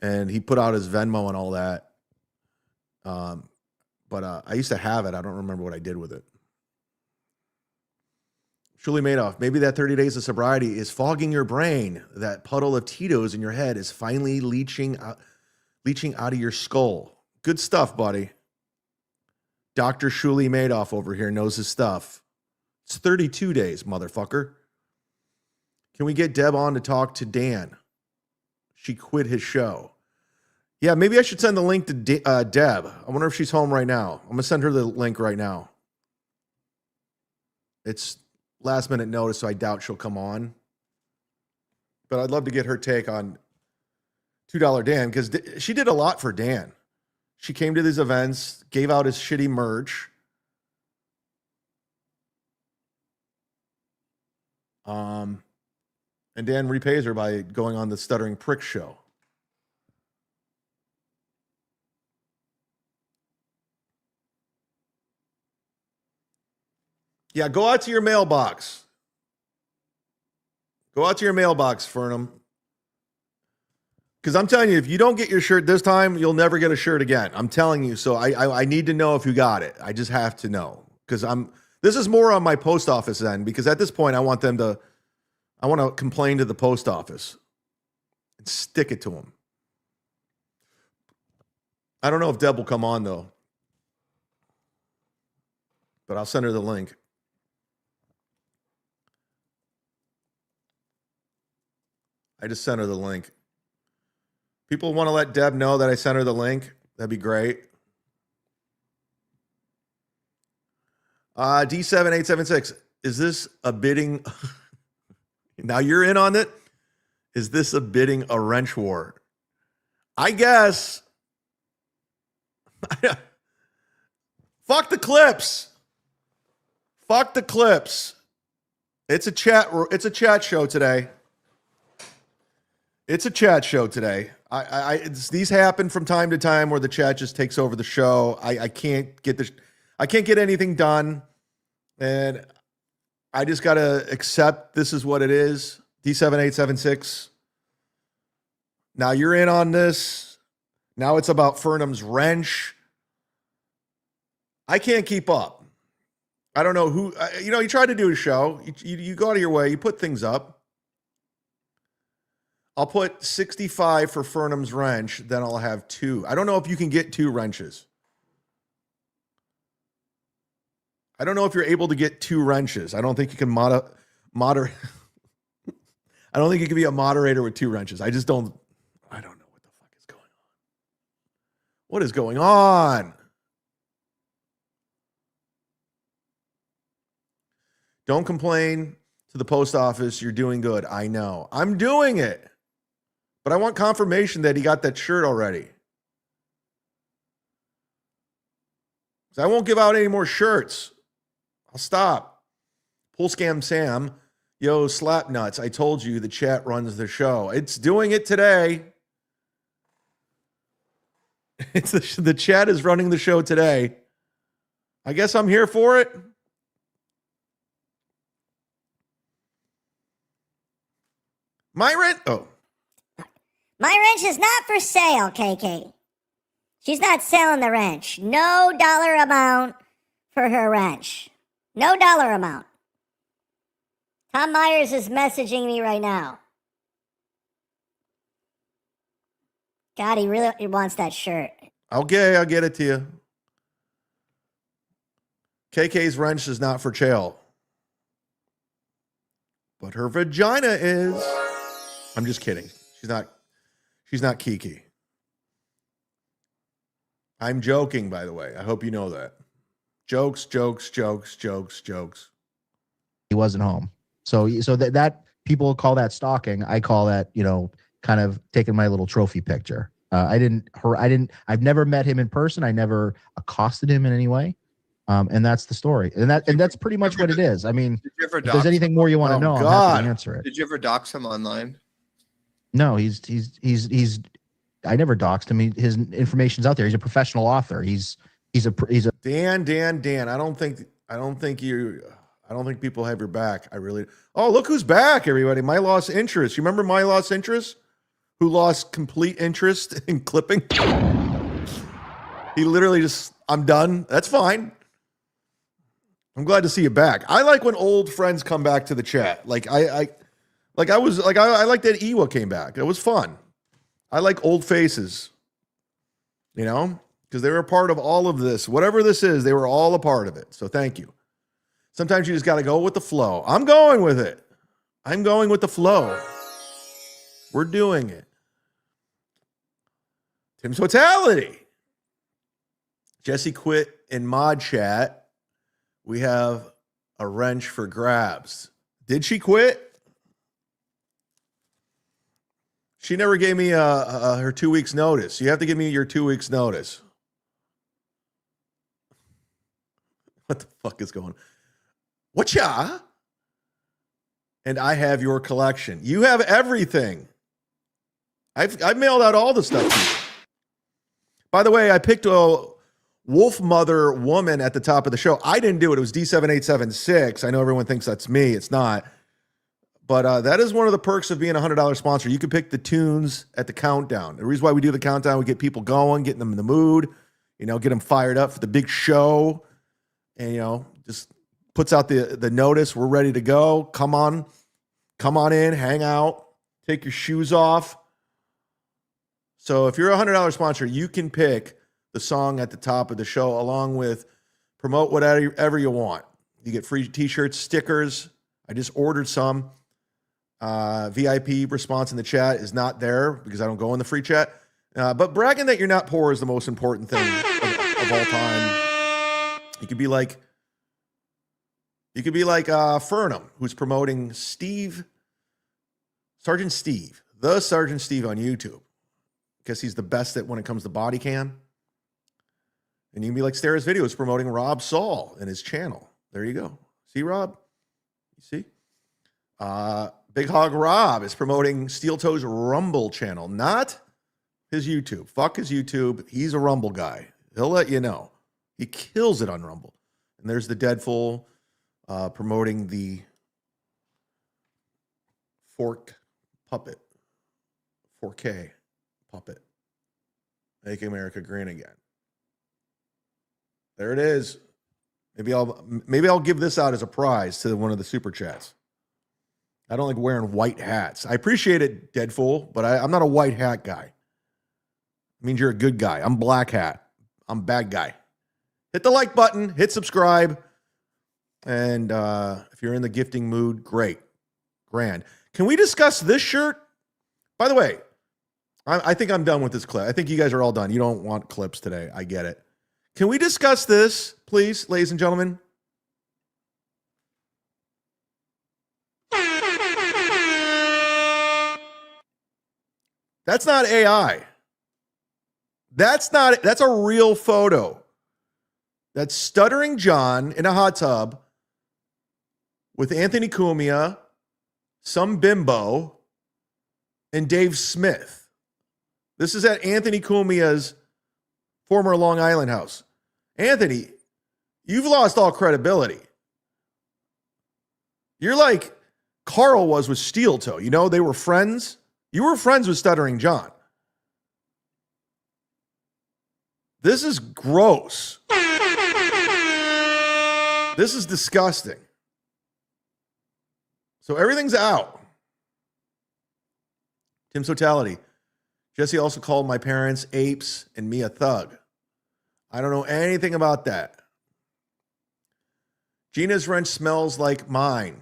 and he put out his Venmo and all that. But I used to have it. I don't remember what I did with it. Truly Madoff, maybe that 30 days of sobriety is fogging your brain. That puddle of Tito's in your head is finally leaching out of your skull. Good stuff, buddy. Dr. Shuli Madoff over here knows his stuff. It's 32 days, motherfucker. Can we get Deb on to talk to Dan? She quit his show. Yeah, maybe I should send the link to Deb. I wonder if she's home right now. I'm going to send her the link right now. It's last minute notice, so I doubt she'll come on. But I'd love to get her take on $2 Dan, because she did a lot for Dan. She came to these events, gave out his shitty merch. And Dan repays her by going on the Stuttering Prick show. Yeah, go out to your mailbox. Go out to your mailbox, Fernum. Because I'm telling you, if you don't get your shirt this time, you'll never get a shirt again. I'm telling you. So I need to know if you got it. I just have to know. Because this is more on my post office end. Because at this point, I want to complain to the post office and stick it to them. I don't know if Deb will come on, though. But I'll send her the link. I just sent her the link. People want to let Deb know that I sent her the link. That'd be great. D7876. Is this a bidding? Now you're in on it. Is this a bidding a wrench war? I guess. Fuck the clips. Fuck the clips. It's a chat show today. It's a chat show today. These happen from time to time where the chat just takes over the show. I can't get anything done, and I just gotta accept this is what it is. D7876. Now you're in on this. Now it's about Fernum's wrench. I can't keep up. I don't know who. You try to do a show. You go out of your way. You put things up. I'll put 65 for Fernum's wrench, then I'll have 2. I don't know if you can get 2 wrenches. I don't know if you're able to get 2 wrenches. I don't think you can moderate. I don't think you can be a moderator with 2 wrenches. I don't know what the fuck is going on. What is going on? Don't complain to the post office. You're doing good. I know. I'm doing it. But I want confirmation that he got that shirt already. So I won't give out any more shirts. I'll stop. Pool Scam Sam. Yo, slap nuts. I told you the chat runs the show. It's doing it today. The chat is running the show today. I guess I'm here for it. My wrench is not for sale, KK. She's not selling the wrench. No dollar amount for her wrench. No dollar amount. Tom Myers is messaging me right now. God, he really wants that shirt. Okay, I'll get it to you. KK's wrench is not for sale. But her vagina is. I'm just kidding. She's not Kiki. I'm joking, by the way. I hope you know that. Jokes. He wasn't home. So that people call that stalking. I call that, kind of taking my little trophy picture. I've never met him in person. I never accosted him in any way. And that's the story. And that's pretty much what it is. I mean, if there's anything more you want to know, I'm happy to answer it. Did you ever dox him online? No, he's. I never doxed him. His information's out there. He's a professional author. He's a. Dan. I don't think people have your back. I really. Oh, look who's back, everybody. My lost interest. You remember my lost interest? Who lost complete interest in clipping? He literally just, I'm done. That's fine. I'm glad to see you back. I like when old friends come back to the chat. I like that Ewa came back. It was fun. I like old faces, because they were a part of all of this. Whatever this is, they were all a part of it. So thank you. Sometimes you just got to go with the flow. I'm going with it. I'm going with the flow. We're doing it. Tim's Totality. Jesse quit in mod chat. We have a wrench for grabs. Did she quit? She never gave me her 2 weeks notice. You have to give me your 2 weeks notice. What the fuck is going on? Whatcha? And I have your collection. You have everything. I've mailed out all the stuff to you. By the way, I picked a wolf mother woman at the top of the show. I didn't do it. It was D7876. I know everyone thinks that's me. It's not. But that is one of the perks of being a $100 sponsor. You can pick the tunes at the countdown. The reason why we do the countdown, we get people going, getting them in the mood, get them fired up for the big show. And, just puts out the notice. We're ready to go. Come on in, hang out, take your shoes off. So if you're a $100 sponsor, you can pick the song at the top of the show along with promote whatever you want. You get free t-shirts, stickers. I just ordered some. VIP response in the chat is not there because I don't go in the free chat. But bragging that you're not poor is the most important thing of all time. You could be like Fernum, who's promoting Sergeant Steve on YouTube. Because he's the best at when it comes to body cam. And you can be like Stara's videos promoting Rob Saul and his channel. There you go. See, Rob? You see? Big Hog Rob is promoting Steel Toe's Rumble channel, not his YouTube. Fuck his YouTube. He's a Rumble guy. He'll let you know. He kills it on Rumble. And there's the Deadful promoting the Fork Puppet. 4K Puppet. Make America Green Again. There it is. Maybe I'll give this out as a prize to one of the super chats. I don't like wearing white hats. I appreciate it, Deadful, but I'm not a white hat guy. It means you're a good guy. I'm black hat. I'm bad guy. Hit the like button. Hit subscribe. And if you're in the gifting mood, great. Grand. Can we discuss this shirt? By the way, I think I'm done with this clip. I think you guys are all done. You don't want clips today. I get it. Can we discuss this, please, ladies and gentlemen? That's not AI. That's a real photo. That's Stuttering John in a hot tub with Anthony Cumia, some bimbo, and Dave Smith. This is at Anthony Cumia's former Long Island house. Anthony, you've lost all credibility. You're like Carl was with Steel Toe. They were friends. You were friends with Stuttering John. This is gross. This is disgusting. So everything's out. Tim's Totality. Jesse also called my parents apes and me a thug. I don't know anything about that. Gina's wrench smells like mine.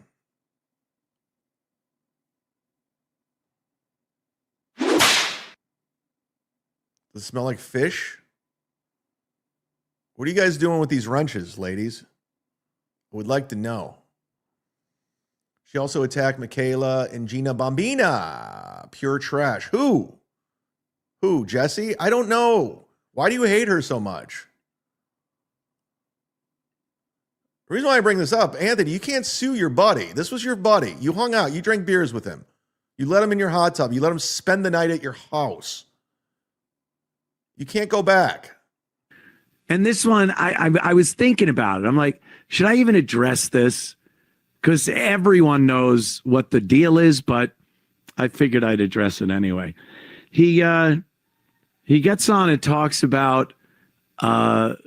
Does it smell like fish? What are you guys doing with these wrenches, ladies? I would like to know. She also attacked Michaela and Gina Bombina. Pure trash. Who? Who, Jesse? I don't know. Why do you hate her so much? The reason why I bring this up, Anthony, you can't sue your buddy. This was your buddy. You hung out. You drank beers with him. You let them in your hot tub. You let them spend the night at your house. You can't go back. And this one, I was thinking about it. I'm like, should I even address this? Because everyone knows what the deal is, but I figured I'd address it anyway. He gets on and talks about the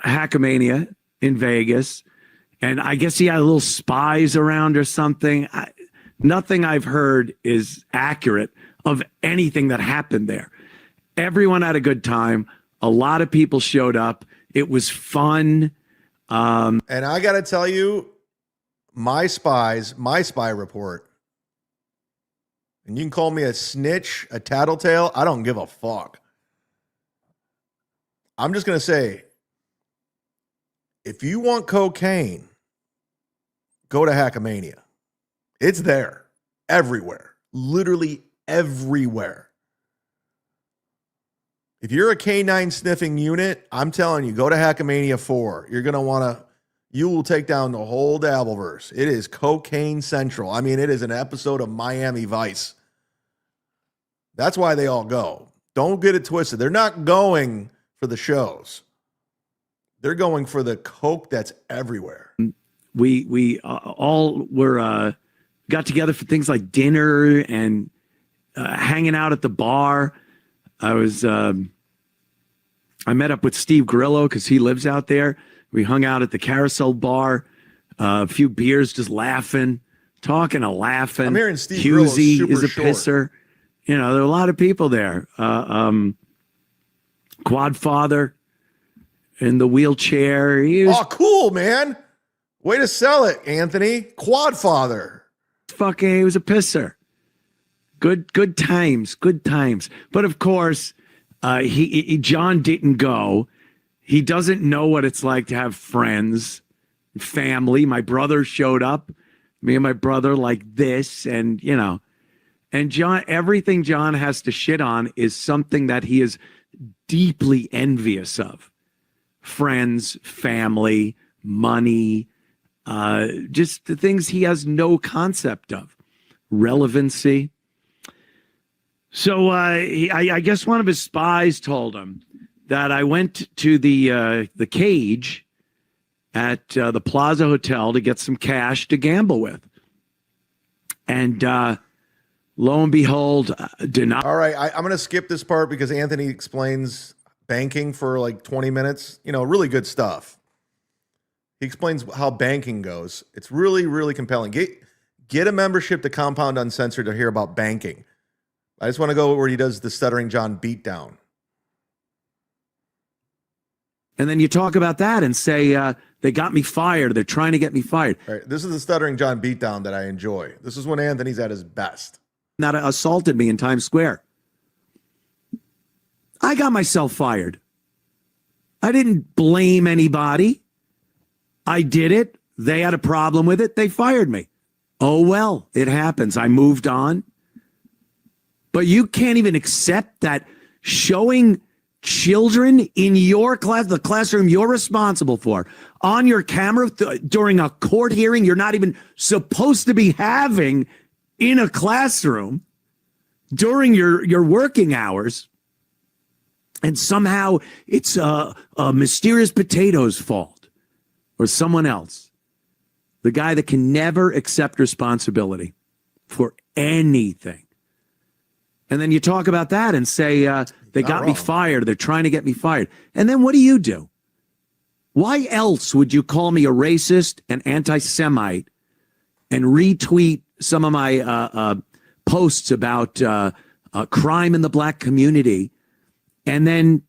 Hackamania in Vegas, and I guess he had little spies around or something. Nothing I've heard is accurate of anything that happened there. Everyone had a good time. A lot of people showed up. It was fun. And I got to tell you, my spy report, and you can call me a snitch, a tattletale. I don't give a fuck. I'm just going to say, if you want cocaine, go to Hackamania. It's there everywhere, literally everywhere. If you're a K9 sniffing unit, I'm telling you, go to Hackamania 4. You're going to you will take down the whole Dabbleverse. It is cocaine central. I mean, it is an episode of Miami Vice. That's why they all go. Don't get it twisted. They're not going for the shows. They're going for the coke that's everywhere. We all were got together for things like dinner and hanging out at the bar. I met up with Steve Grillo because he lives out there. We hung out at the Carousel Bar, a few beers, just laughing, talking and laughing. I'm hearing Steve Grillo is a pisser. You know, there are a lot of people there. Quadfather in the wheelchair. Oh, cool, man. Way to sell it, Anthony. Quadfather. Fucking, he was a pisser. Good times. But of course, John didn't go. He doesn't know what it's like to have friends, family. My brother showed up. Me and my brother like this, and John. Everything John has to shit on is something that he is deeply envious of. Friends, family, money, just the things he has no concept of. Relevancy. So I guess one of his spies told him that I went to the cage at the Plaza Hotel to get some cash to gamble with. And lo and behold, All right, I'm going to skip this part because Anthony explains banking for like 20 minutes. Really good stuff. He explains how banking goes. It's really, really compelling. Get a membership to Compound Uncensored to hear about banking. I just want to go where he does the Stuttering John beatdown. And then you talk about that and say, they got me fired. They're trying to get me fired. All right, this is the Stuttering John beatdown that I enjoy. This is when Anthony's at his best. That assaulted me in Times Square. I got myself fired. I didn't blame anybody. I did it. They had a problem with it. They fired me. Oh, well, it happens. I moved on. But you can't even accept that showing children in your class, the classroom you're responsible for, on your camera during a court hearing you're not even supposed to be having in a classroom during your working hours, and somehow it's a Mysterious Potato's fault or someone else. The guy that can never accept responsibility for anything. And then you talk about that and say, they got me fired. They're trying to get me fired. And then what do? Why else would you call me a racist and anti-Semite and retweet some of my posts about crime in the black community and then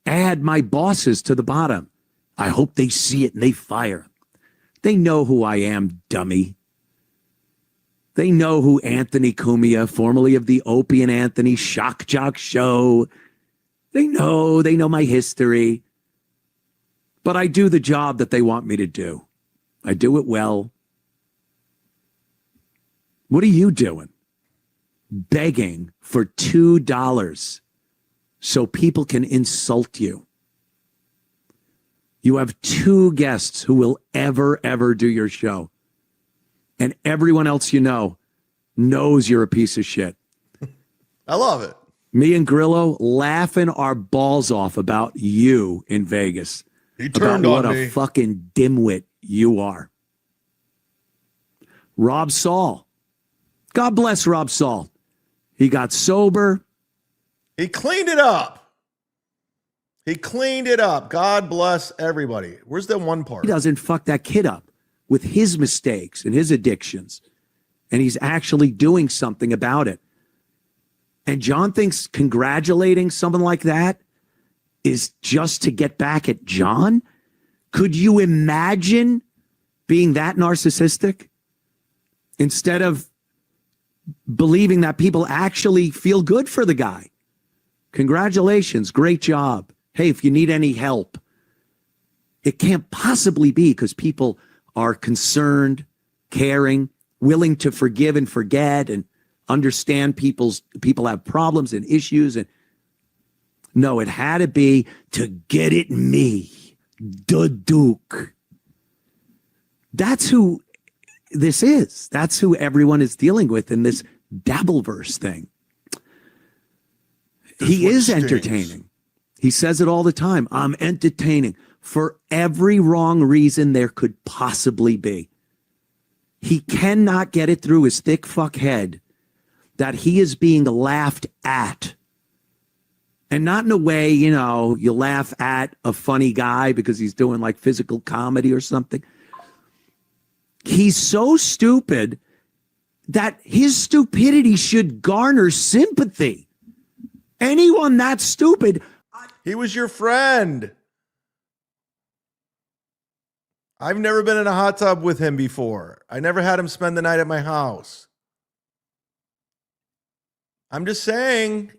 add my bosses to the bottom? I hope they see it and they fire them. They know who I am, dummy. They know who Anthony Cumia, formerly of the Opie and Anthony Shock Jock Show. They know my history. But I do the job that they want me to do. I do it well. What are you doing? Begging for $2 so people can insult you. You have 2 guests who will ever do your show. And everyone else knows you're a piece of shit. I love it. Me and Grillo laughing our balls off about you in Vegas. He turned about what on me. a fucking dimwit you are. Rob Saul. God bless Rob Saul. He got sober. He cleaned it up. He cleaned it up. God bless everybody. Where's the one part? He doesn't fuck that kid up with his mistakes and his addictions. And he's actually doing something about it. And John thinks congratulating someone like that is just to get back at John? Could you imagine being that narcissistic? Instead of believing that people actually feel good for the guy. Congratulations, great job. Hey, if you need any help. It can't possibly be because people are concerned, caring, willing to forgive and forget and understand people have problems and issues. And no, it had to be to get at me, the Duke. That's who this is. That's who everyone is dealing with in this Dabbleverse thing. He is entertaining. He says it all the time. I'm entertaining for every wrong reason there could possibly be. He cannot get it through his thick fuck head that he is being laughed at. And not in a way, you know, you laugh at a funny guy because he's doing like physical comedy or something. He's so stupid that his stupidity should garner sympathy. Anyone that stupid. He was your friend. I've never been in a hot tub with him before. I never had him spend the night at my house. I'm just saying.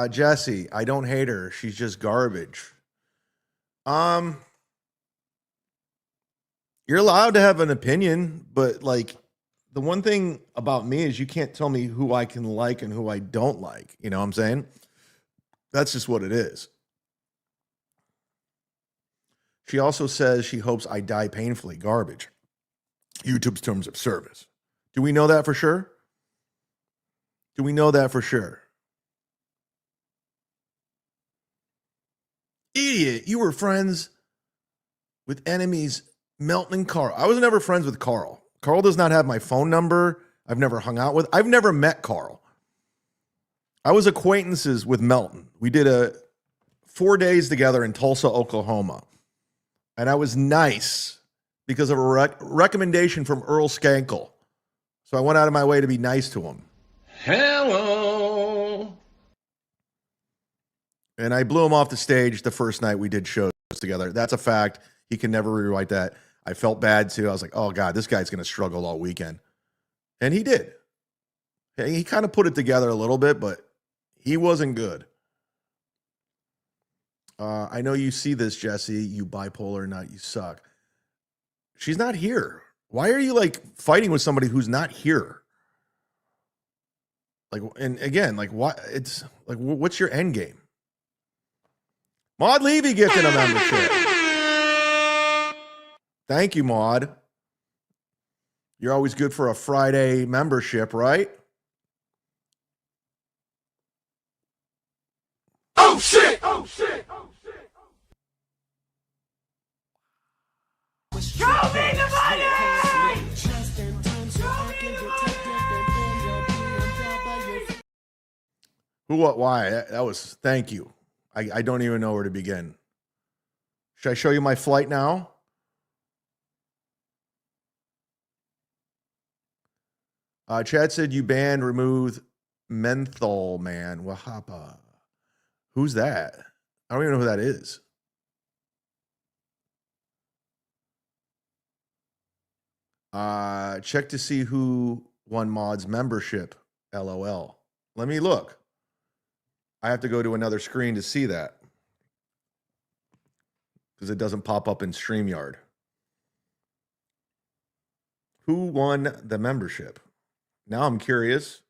Jesse, I don't hate her. She's just garbage. You're allowed to have an opinion, but like the one thing about me is you can't tell me who I can like and who I don't like. You know what I'm saying? That's just what it is. She also says she hopes I die painfully. Garbage. YouTube's terms of service. Do we know that for sure? Do we know that for sure? Idiot. You were friends with enemies, Melton and Carl. I was never friends with Carl. Carl does not have my phone number. I've never hung out with. I've never met Carl. I was acquaintances with Melton. We did 4 days together in Tulsa, Oklahoma. And I was nice because of a recommendation from Earl Skankle. So I went out of my way to be nice to him. Hello. And I blew him off the stage the first night we did shows together. That's a fact. He can never rewrite that. I felt bad too. I was like, oh God, this guy's going to struggle all weekend. And he did. He kind of put it together a little bit, but he wasn't good. I know you see this, Jesse. You bipolar nut. You suck. She's not here. Why are you like fighting with somebody who's not here? Like, and again, like what? It's like, what's your end game? Maud Levy gifted a membership. Thank you, Maud. You're always good for a Friday membership, right? Oh shit! Oh shit! Oh shit! Show me the money! Who, what, why? That was, thank you. I don't even know where to begin. Should I show you my flight now? Chad said you banned, removed Menthol Man. Wahapa. Who's that? I don't even know who that is. Check to see who won Mod's membership. LOL. Let me look. I have to go to another screen to see that because it doesn't pop up in StreamYard. Who won the membership? Now I'm curious.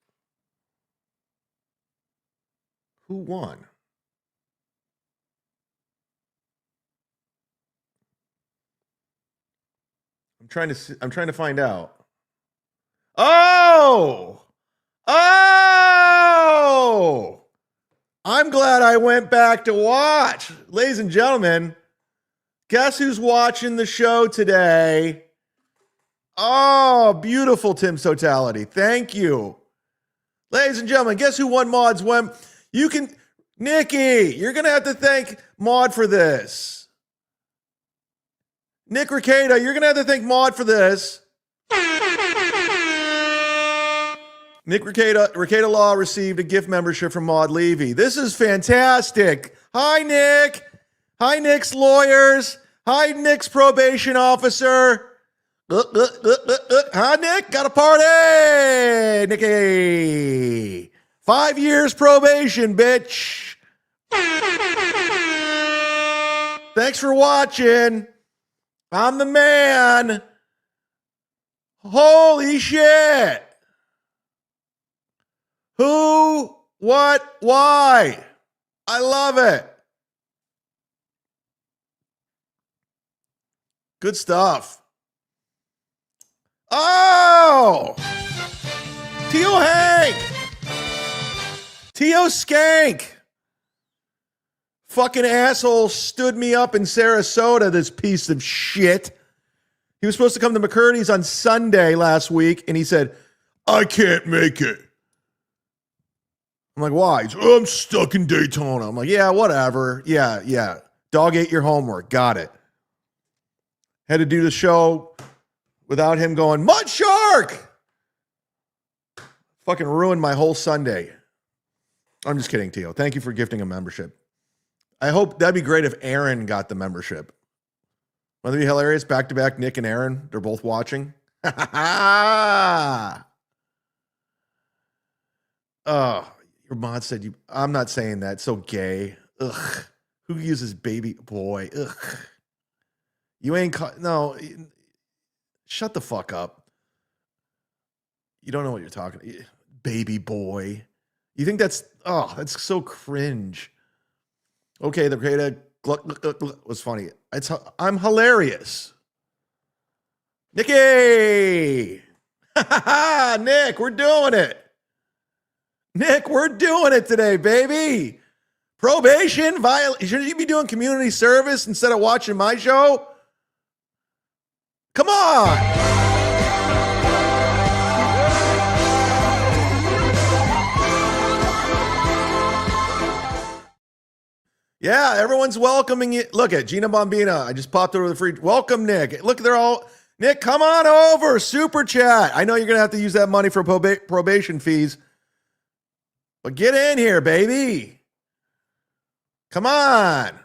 Who won? I'm trying to find out. Oh! Oh! I'm glad I went back to watch. Ladies and gentlemen, guess who's watching the show today? Oh, beautiful Tim's Totality. Thank you. Ladies and gentlemen, guess who won Maud's when you can Nikki, you're gonna have to thank Maud for this. Nick Rekieta, you're gonna have to thank Maud for this. Nick Rekieta Law received a gift membership from Maud Levy. This is fantastic. Hi, Nick. Hi, Nick's lawyers. Hi, Nick's probation officer. Hi, Nick. Got a party. Nicky. 5 years probation, bitch. Thanks for watching. I'm the man. Holy shit. Who, what, why? I love it. Good stuff. Oh! Tio Hank! Tio Skank! Fucking asshole stood me up in Sarasota, this piece of shit. He was supposed to come to McCurdy's on Sunday last week, and he said, I can't make it. I'm like, why? He's, I'm stuck in Daytona. I'm like, yeah, whatever. Yeah. Dog ate your homework. Got it. Had to do the show without him going, Mud Shark! Fucking ruined my whole Sunday. I'm just kidding, Tio. Thank you for gifting a membership. I hope that'd be great if Aaron got the membership. Wouldn't that be hilarious? Back to back, Nick and Aaron. They're both watching. Oh, your mod said I'm not saying that. So gay. Ugh. Who uses baby boy? Ugh. You ain't no. Shut the fuck up. You don't know what you're talking. Baby boy. You think that's that's so cringe. Okay, the creator was funny. I'm hilarious. Nikki! Nick, we're doing it. Nick, we're doing it today, baby. Probation violation. Shouldn't you be doing community service instead of watching my show? Come on. Yeah, everyone's welcoming you. Look at Gina Bombina. I just popped over the free. Welcome, Nick. Look, they're all. Nick, come on over. Super chat. I know you're going to have to use that money for probation fees. But get in here, baby. Come on.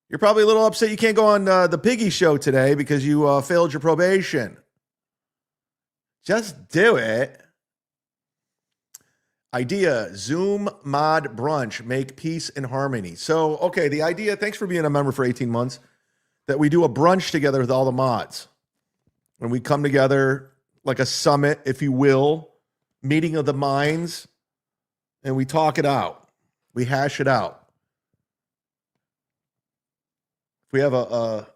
You're probably a little upset you can't go on the Piggy show today because you failed your probation. Just do it. Idea, Zoom mod brunch, make peace and harmony. So, okay, the idea, thanks for being a member for 18 months, that we do a brunch together with all the mods. When we come together, like a summit, if you will, meeting of the minds, and we talk it out. We hash it out. If we have a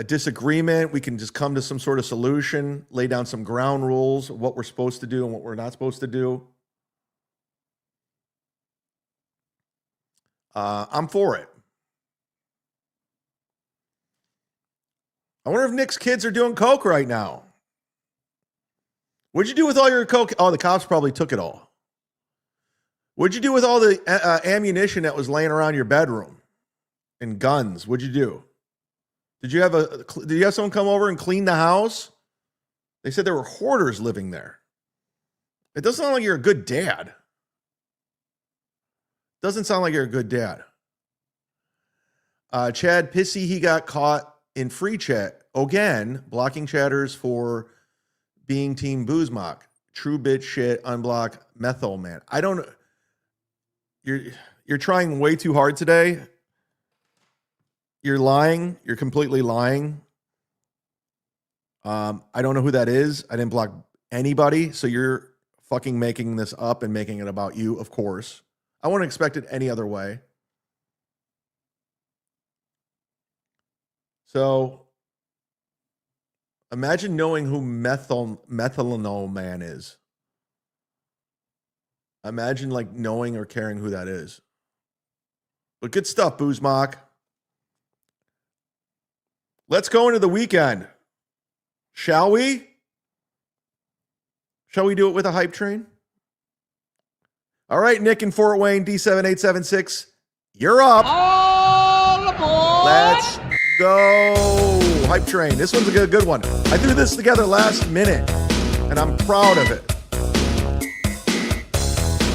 disagreement, we can just come to some sort of solution, lay down some ground rules of what we're supposed to do and what we're not supposed to do. I'm for it. I wonder if Nick's kids are doing coke right now. What'd you do with all your coke? Oh, the cops probably took it all. What'd you do with all the ammunition that was laying around your bedroom and guns? What'd you do? Did you have someone come over and clean the house? They said there were hoarders living there. It doesn't sound like you're a good dad. Doesn't sound like you're a good dad. Chad Pissy, he got caught in free chat. Again, blocking chatters for being Team Boozmock. True bitch shit, unblock methyl man. I don't. You're trying way too hard today. You're lying. You're completely lying. I don't know who that is. I didn't block anybody. So you're fucking making this up and making it about you, of course. I wouldn't expect it any other way. So Imagine knowing who Methylenol Man is. Imagine like knowing or caring who that is. But good stuff, Boozmock. Let's go into the weekend. Shall we? Shall we do it with a hype train? All right, Nick in Fort Wayne, D78876. You're up. All aboard! Let's go. Hype train. This one's a good one. I threw this together last minute, and I'm proud of it.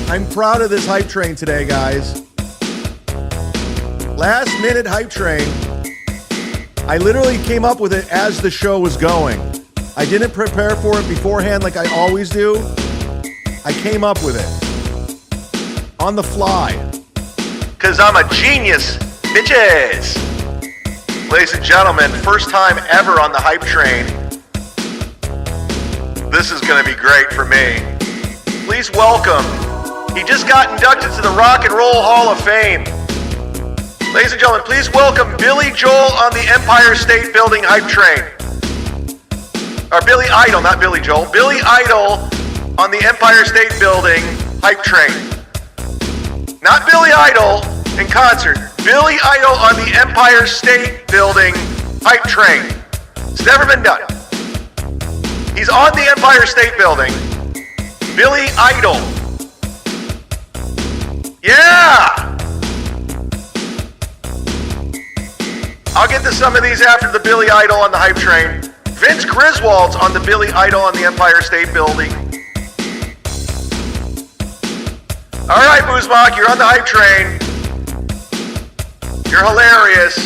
I'm proud of this hype train today, guys. Last minute hype train. I literally came up with it as the show was going. I didn't prepare for it beforehand like I always do. I came up with it on the fly. Because I'm a genius, bitches. Ladies and gentlemen, first time ever on the hype train. This is going to be great for me. Please welcome. He just got inducted to the Rock and Roll Hall of Fame. Ladies and gentlemen, please welcome Billy Joel on the Empire State Building hype train. Or Billy Idol, not Billy Joel. Billy Idol on the Empire State Building hype train. Not Billy Idol in concert. Billy Idol on the Empire State Building hype train. It's never been done. He's on the Empire State Building. Billy Idol. Yeah! I'll get to some of these after the Billy Idol on the hype train. Vince Griswold's on the Billy Idol on the Empire State Building. All right, Boozmock, you're on the hype train. You're hilarious.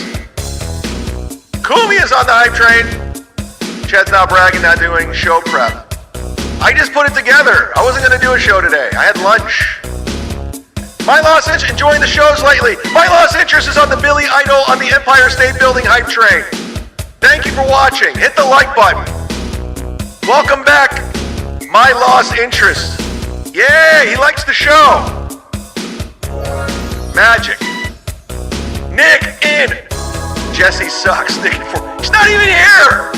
Kumi is on the hype train. Chad's not bragging, not doing show prep. I just put it together. I wasn't going to do a show today. I had lunch. My Lost Interest, enjoying the shows lately. My Lost Interest is on the Billy Idol on the Empire State Building hype train. Thank you for watching. Hit the like button. Welcome back, My Lost Interest. Yeah, he likes the show. Magic. Nick in. Jesse sucks. Nick in Fort. She's not even here.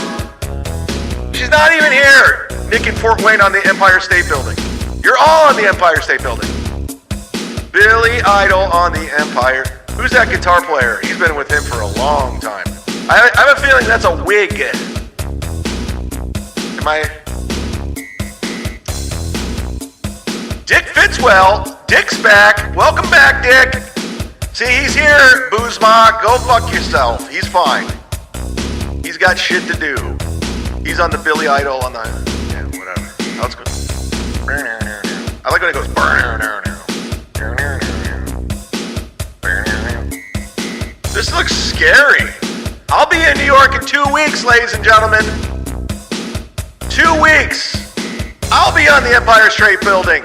She's not even here. Nick in Fort Wayne on the Empire State Building. You're all on the Empire State Building. Billy Idol on the Empire. Who's that guitar player? He's been with him for a long time. I have a feeling that's a wig. Am I? Dick Fitzwell. Dick's back. Welcome back, Dick. See, he's here. Boozmock, go fuck yourself. He's fine. He's got shit to do. He's on the Billy Idol on the... Yeah, whatever. That's good. I like when it goes... This looks scary. I'll be in New York in 2 weeks, ladies and gentlemen. 2 weeks. I'll be on the Empire State Building.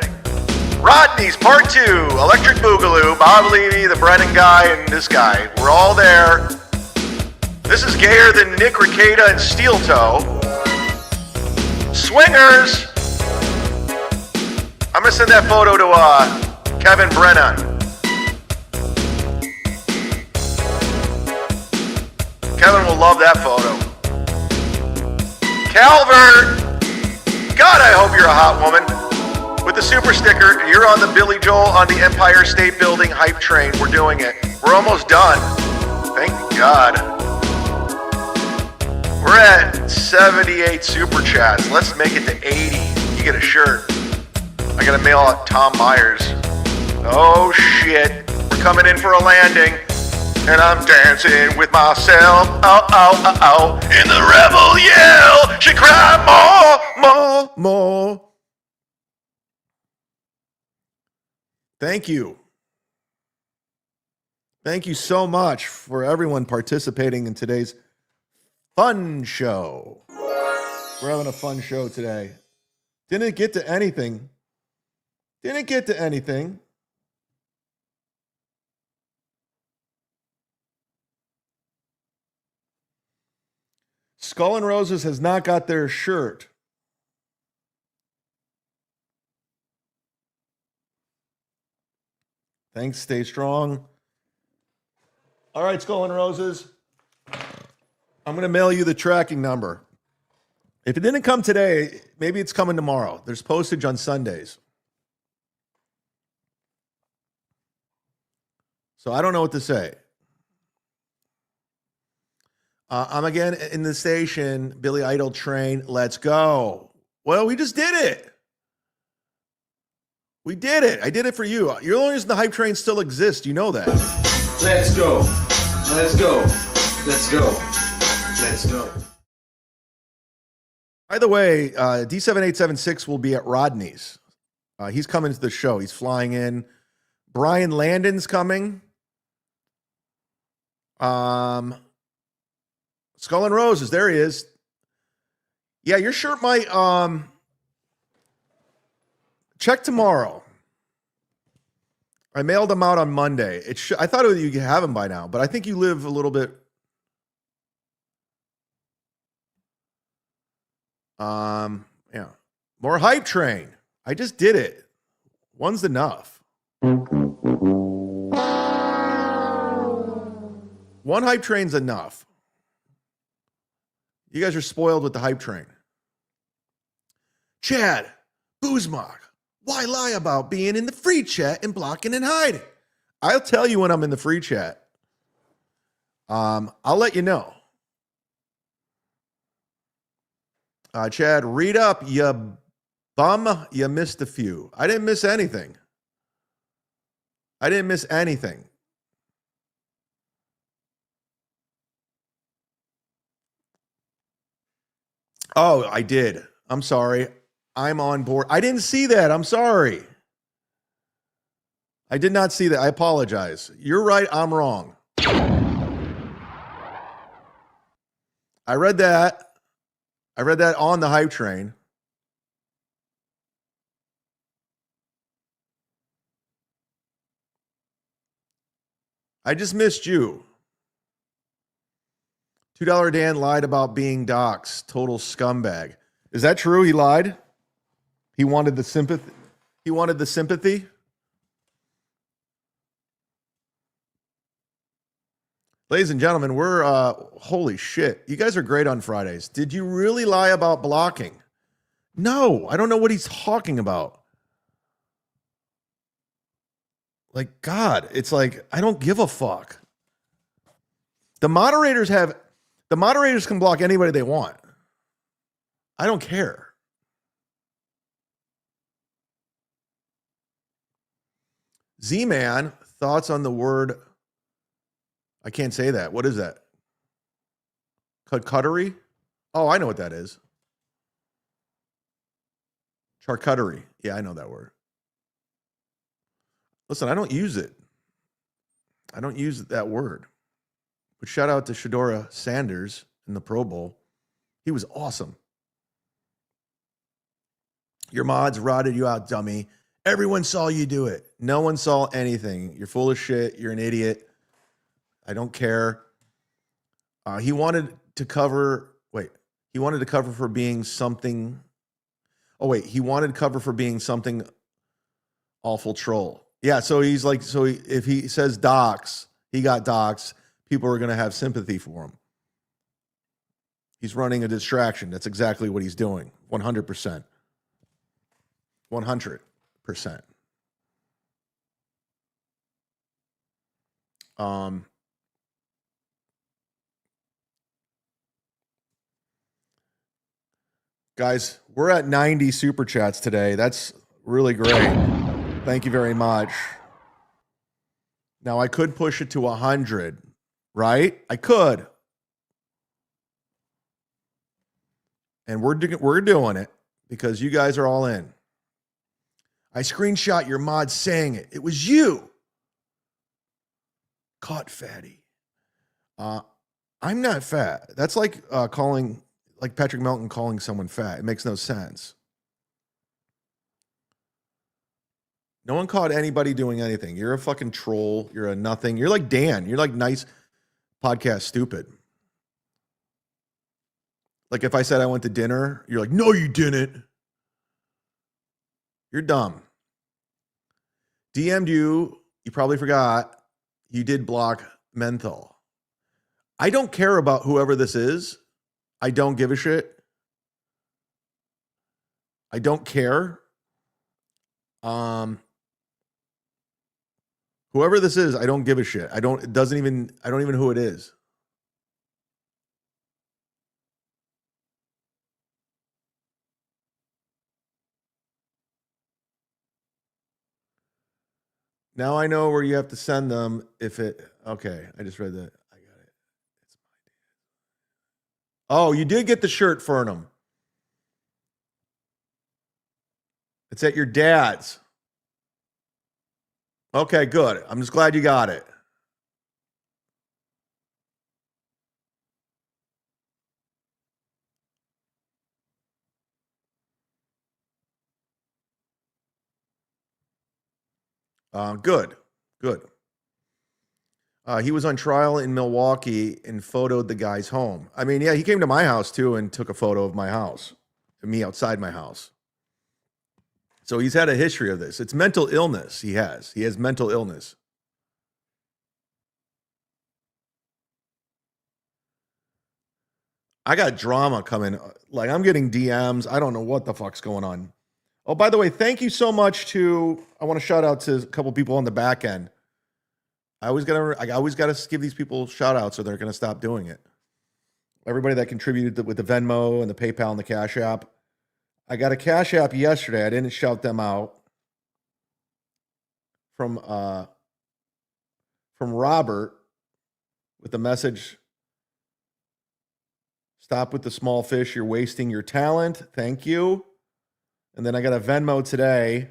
Rodney's Part 2, Electric Boogaloo, Bob Levy, the Brennan guy, and this guy. We're all there. This is gayer than Nick Rekieta and Steel Toe. Swingers. I'm going to send that photo to Kevin Brennan. Kevin will love that photo. Calvert. God, I hope you're a hot woman. With the super sticker, you're on the Billy Joel on the Empire State Building hype train. We're doing it. We're almost done. Thank God. We're at 78 super chats. Let's make it to 80. You get a shirt. I gotta mail out Tom Myers. Oh shit. We're coming in for a landing. And I'm dancing with myself. Oh, oh, oh, oh. And the rebel yell. She cried more. Thank you. Thank you so much for everyone participating in today's fun show. We're having a fun show today. Didn't get to anything. Skull and Roses has not got their shirt. Thanks. Stay strong. All right, Skull and Roses. I'm going to mail you the tracking number. If it didn't come today, maybe it's coming tomorrow. There's postage on Sundays. So I don't know what to say. I'm again in the station. Billy Idol train. Let's go. Well, we just did it. We did it. I did it for you. You're the only reason the hype train still exists. You know that. Let's go. Let's go. Let's go. Let's go. By the way, D7876 will be at Rodney's. He's coming to the show. He's flying in. Brian Landon's coming. Skull and Roses. There he is. Yeah, your shirt might check tomorrow. I mailed them out on Monday. I thought you could have them by now, but I think you live a little bit. Yeah. More hype train. I just did it. One's enough. One hype train's enough. You guys are spoiled with the hype train. Chad-zumock, why lie about being in the free chat and blocking and hiding? I'll tell you when I'm in the free chat. I'll let you know. Chad, read up, you bum. You missed a few. I didn't miss anything. I didn't miss anything. Oh, I did. I'm sorry. I'm on board. I didn't see that. I'm sorry. I did not see that. I apologize. You're right. I'm wrong. I read that. I read that on the hype train. I just missed you. $2 Dan lied about being doxxed. Total scumbag. Is that true? He lied? He wanted the sympathy. He wanted the sympathy. Ladies and gentlemen, we're holy shit. You guys are great on Fridays. Did you really lie about blocking? No, I don't know what he's talking about. Like, God, it's like, I don't give a fuck. The moderators can block anybody they want. I don't care. Z-Man, thoughts on the word? I can't say that. What is that? Charcuterie? Oh, I know what that is. Charcuterie. Yeah, I know that word. Listen, I don't use it. I don't use that word. But shout out to Shadora Sanders in the Pro Bowl. He was awesome. Your mods rotted you out, dummy. Everyone saw you do it. No one saw anything. You're full of shit. You're an idiot. I don't care. He wanted to cover. Wait. He wanted to cover for being something. Oh, wait. He wanted cover for being something awful troll. Yeah. So he's like, if he says docs, he got docs. People are going to have sympathy for him. He's running a distraction. That's exactly what he's doing. 100%. 100%. Guys, we're at 90 super chats today. That's really great. Thank you very much. Now I could push it to 100, right? I could. And we're doing it because you guys are all in. I screenshot your mod saying it. It was you. Caught fatty. I'm not fat. That's like calling, like Patrick Melton calling someone fat. It makes no sense. No one caught anybody doing anything. You're a fucking troll. You're a nothing. You're like Dan. You're like nice podcast stupid. Like if I said I went to dinner, you're like, no, you didn't. You're dumb. DM'd you. You probably forgot. You did block menthol. I don't care about whoever this is. I don't give a shit. I don't care. Whoever this is, I don't give a shit. I don't even know who it is. Now I know where you have to send them if it, okay, I just read that. I got it. It's my dad. Oh, you did get the shirt, Fernum. It's at your dad's. Okay, good. I'm just glad you got it. Good. He was on trial in Milwaukee and photoed the guy's home. I mean, yeah, he came to my house too and took a photo of my house, me outside my house. So he's had a history of this. It's mental illness he has. He has mental illness. I got drama coming. Like, I'm getting DMs. I don't know what the fuck's going on. Oh, by the way, thank you so much to, I want to shout out to a couple people on the back end. I always got to give these people shout outs or they're going to stop doing it. Everybody that contributed with the Venmo and the PayPal and the Cash App. I got a Cash App yesterday. I didn't shout them out. From Robert with the message, stop with the small fish. You're wasting your talent. Thank you. And then I got a Venmo today.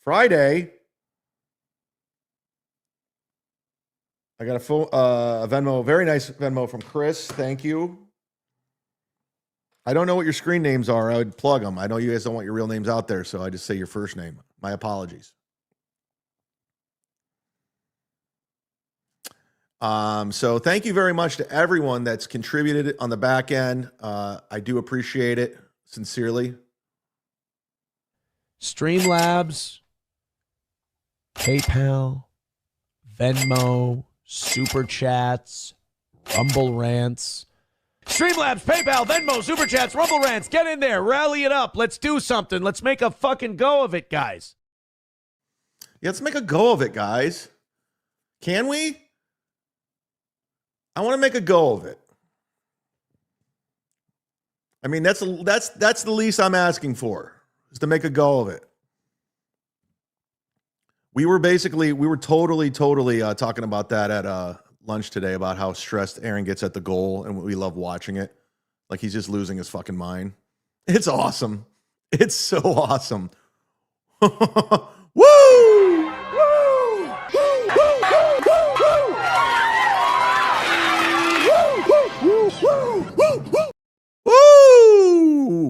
Friday. I got a Venmo, very nice Venmo from Chris. Thank you. I don't know what your screen names are. I would plug them. I know you guys don't want your real names out there, so I just say your first name. My apologies. So thank you very much to everyone that's contributed on the back end. I do appreciate it sincerely. Streamlabs, PayPal, Venmo, Super Chats, Rumble Rants. Streamlabs, PayPal, Venmo, Super Chats, Rumble Rants. Get in there. Rally it up. Let's do something. Let's make a fucking go of it, guys. Yeah, let's make a go of it, guys. Can we? I want to make a go of it. I mean, that's the least I'm asking for, is to make a go of it. We were totally talking about that at lunch today, about how stressed Aaron gets at the goal, and we love watching it. Like, he's just losing his fucking mind. It's awesome. It's so awesome. Woo! Woo!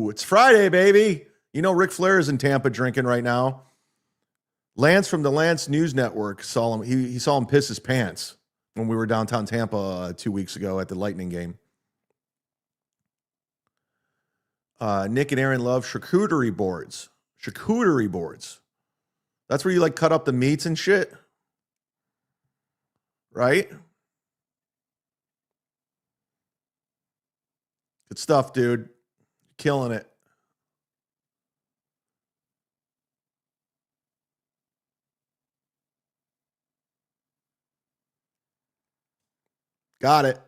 It's Friday, baby. You know Ric Flair is in Tampa drinking right now. Lance from the Lance News Network saw him. He saw him piss his pants when we were downtown Tampa 2 weeks ago at the Lightning game. Nick and Aaron love charcuterie boards. Charcuterie boards. That's where you like cut up the meats and shit. Right? Good stuff, dude. Killing it. Got it.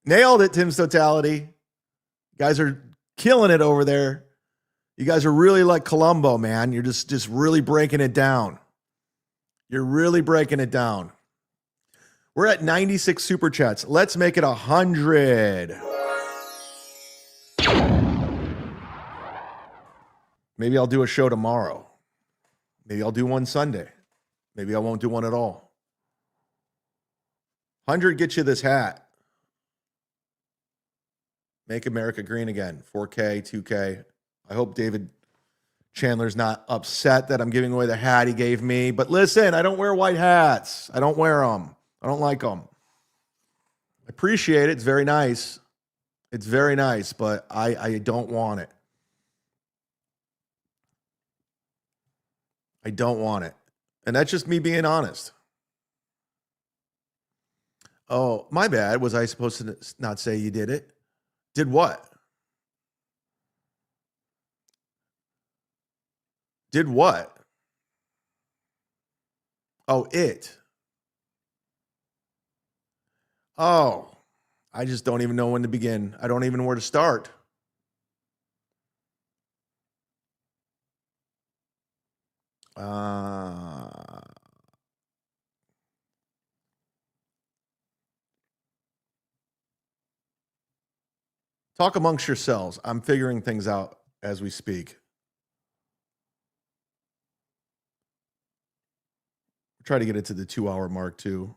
Nailed it, Tim's Totality. You guys are killing it over there. You guys are really like Columbo, man. You're just really breaking it down. You're really breaking it down. We're at 96 super chats. Let's make it 100. Maybe I'll do a show tomorrow. Maybe I'll do one Sunday. Maybe I won't do one at all. 100 gets you this hat. Make America Green Again. 4K, 2K. I hope David Chandler's not upset that I'm giving away the hat he gave me. But listen, I don't wear white hats. I don't wear them. I don't like them. I appreciate it. It's very nice. It's very nice, but I don't want it. I don't want it. And that's just me being honest. Oh, my bad. Was I supposed to not say you did it? Did what? Did what? Oh, it. Oh, I just don't even know when to begin. I don't even know where to start. Talk amongst yourselves. I'm figuring things out as we speak. Try to get it to the 2-hour mark too.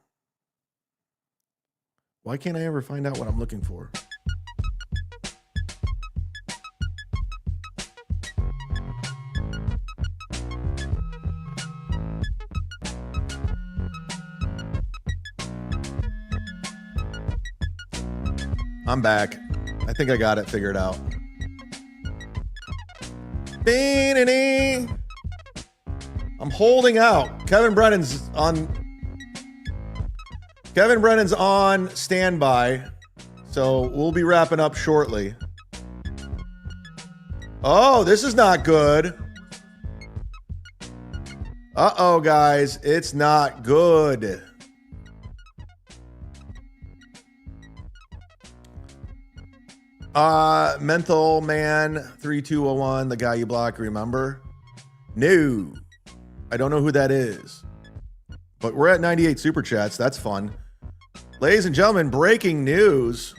Why can't I ever find out what I'm looking for? I'm back. I think I got it figured out. I'm holding out. Kevin Brennan's on standby, so we'll be wrapping up shortly. Oh, this is not good. Uh-oh, guys. It's not good. Menthol Man 3201, the guy you block, remember? No. I don't know who that is. But we're at 98 super chats. That's fun. Ladies and gentlemen, breaking news.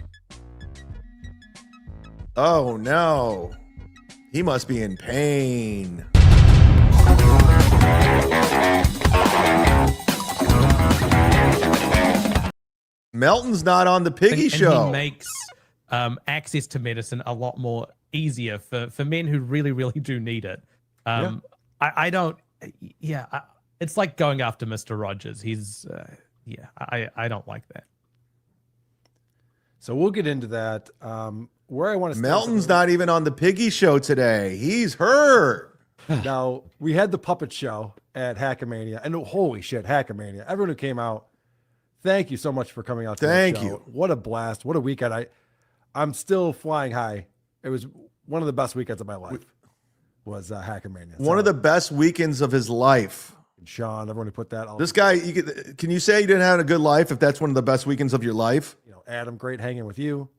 Oh no. He must be in pain. Melton's not on the Piggy Show. He makes access to medicine a lot more easier for men who really, really do need it. It's like going after Mr. Rogers. He's, I don't like that. So we'll get into that. Where I want to Melton's not even on the Piggy Show today. He's hurt. Now, we had the puppet show at Hackamania, and holy shit, Hackamania. Everyone who came out, thank you so much for coming out to Thank the show. you. What a blast. What a weekend. I'm still flying high. It was one of the best weekends of my life. Was Hackamania. One of the best weekends of his life. Sean, everyone who put that on. This guy, can you say you didn't have a good life if that's one of the best weekends of your life? You know, Adam, great hanging with you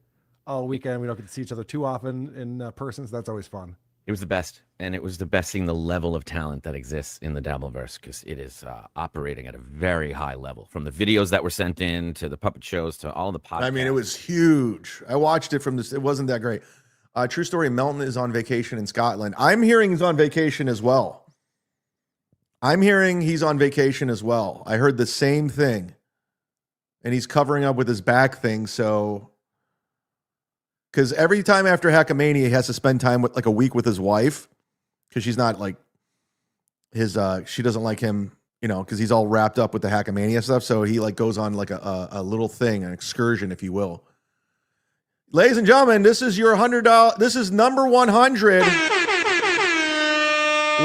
all weekend. We don't get to see each other too often in person, so that's always fun. It was the best, and it was the best seeing the level of talent that exists in the Dabbleverse, because it is operating at a very high level. From the videos that were sent in to the puppet shows to all the podcasts. I mean, it was huge. I watched it from this. It wasn't that great. True story, Melton is on vacation in Scotland. I'm hearing he's on vacation as well. I heard the same thing. And he's covering up with his back thing, so... Because every time after Hackamania, he has to spend time with like a week with his wife, because she's not like his. She doesn't like him, you know, because he's all wrapped up with the Hackamania stuff. So he like goes on like a little thing, an excursion, if you will. Ladies and gentlemen, this is your $100. This is number 100.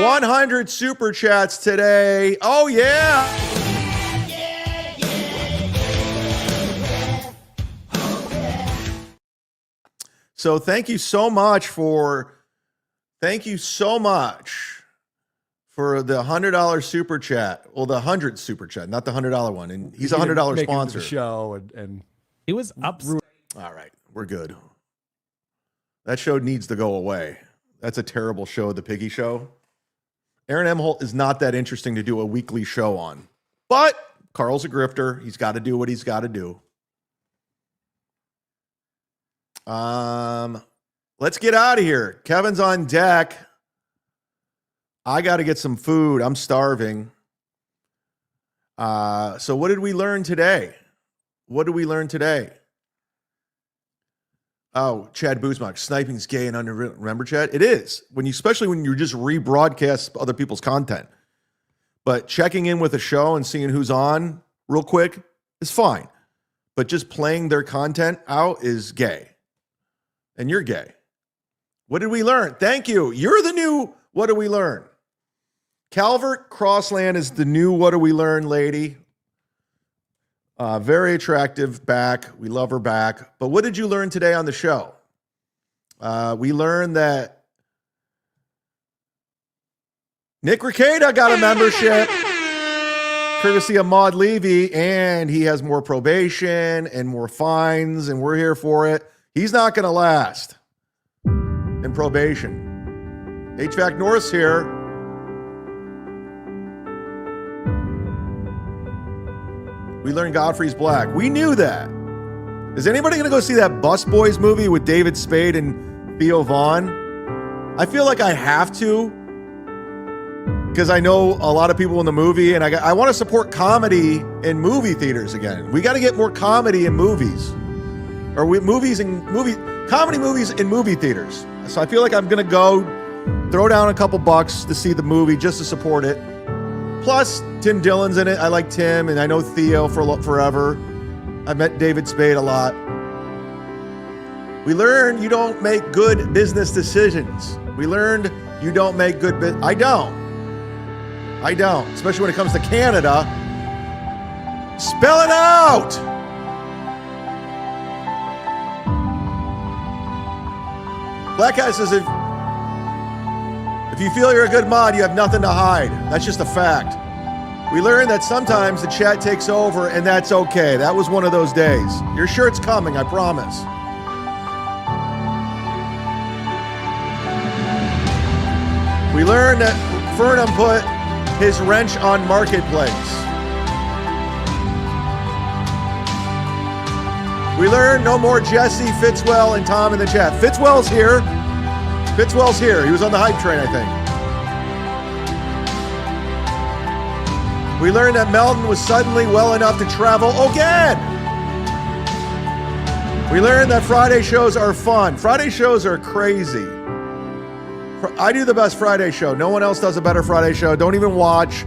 100 super chats today. Oh yeah. So thank you so much for the $100 super chat. Well, the 100 super chat, not the $100 one. And he's a $100 sponsor. The show and he was up. All right, we're good. That show needs to go away. That's a terrible show, the Piggy Show. Aaron Emholt is not that interesting to do a weekly show on. But Carl's a grifter. He's got to do what he's got to do. Let's get out of here. Kevin's on deck. I got to get some food. I'm starving. So what did we learn today? Oh, Chad Zumock, sniping's gay and underrated. Remember, Chad? It is. Especially when you just rebroadcast other people's content. But checking in with a show and seeing who's on real quick is fine. But just playing their content out is gay. And you're gay. What did we learn? Thank you. You're the new what did we learn? Calvert Crossland is the new what do we learn lady. Very attractive back. We love her back. But what did you learn today on the show? We learned that Nick Rekieta got a membership courtesy of Maud Levy, and he has more probation and more fines, and we're here for it. He's not going to last in probation. HVAC North's here. We learned Godfrey's black. We knew that. Is anybody going to go see that Bus Boys movie with David Spade and Theo Vaughn? I feel like I have to, because I know a lot of people in the movie, and I want to support comedy in movie theaters again. We got to get more comedy in movies, or comedy movies in movie theaters. So I feel like I'm going to go throw down a couple bucks to see the movie just to support it. Plus, Tim Dillon's in it. I like Tim, and I know Theo for forever. I met David Spade a lot. We learned you don't make good business decisions. We learned you don't make good business. I don't, especially when it comes to Canada. Spell it out. Black Guy says if you feel you're a good mod, you have nothing to hide. That's just a fact. We learned that sometimes the chat takes over, and that's okay. That was one of those days. Your shirt's coming, I promise. We learned that Fernham put his wrench on Marketplace. We learned no more Jesse, Fitzwell, and Tom in the chat. Fitzwell's here. Fitzwell's here. He was on the hype train, I think. We learned that Melton was suddenly well enough to travel again. We learned that Friday shows are fun. Friday shows are crazy. I do the best Friday show. No one else does a better Friday show. Don't even watch.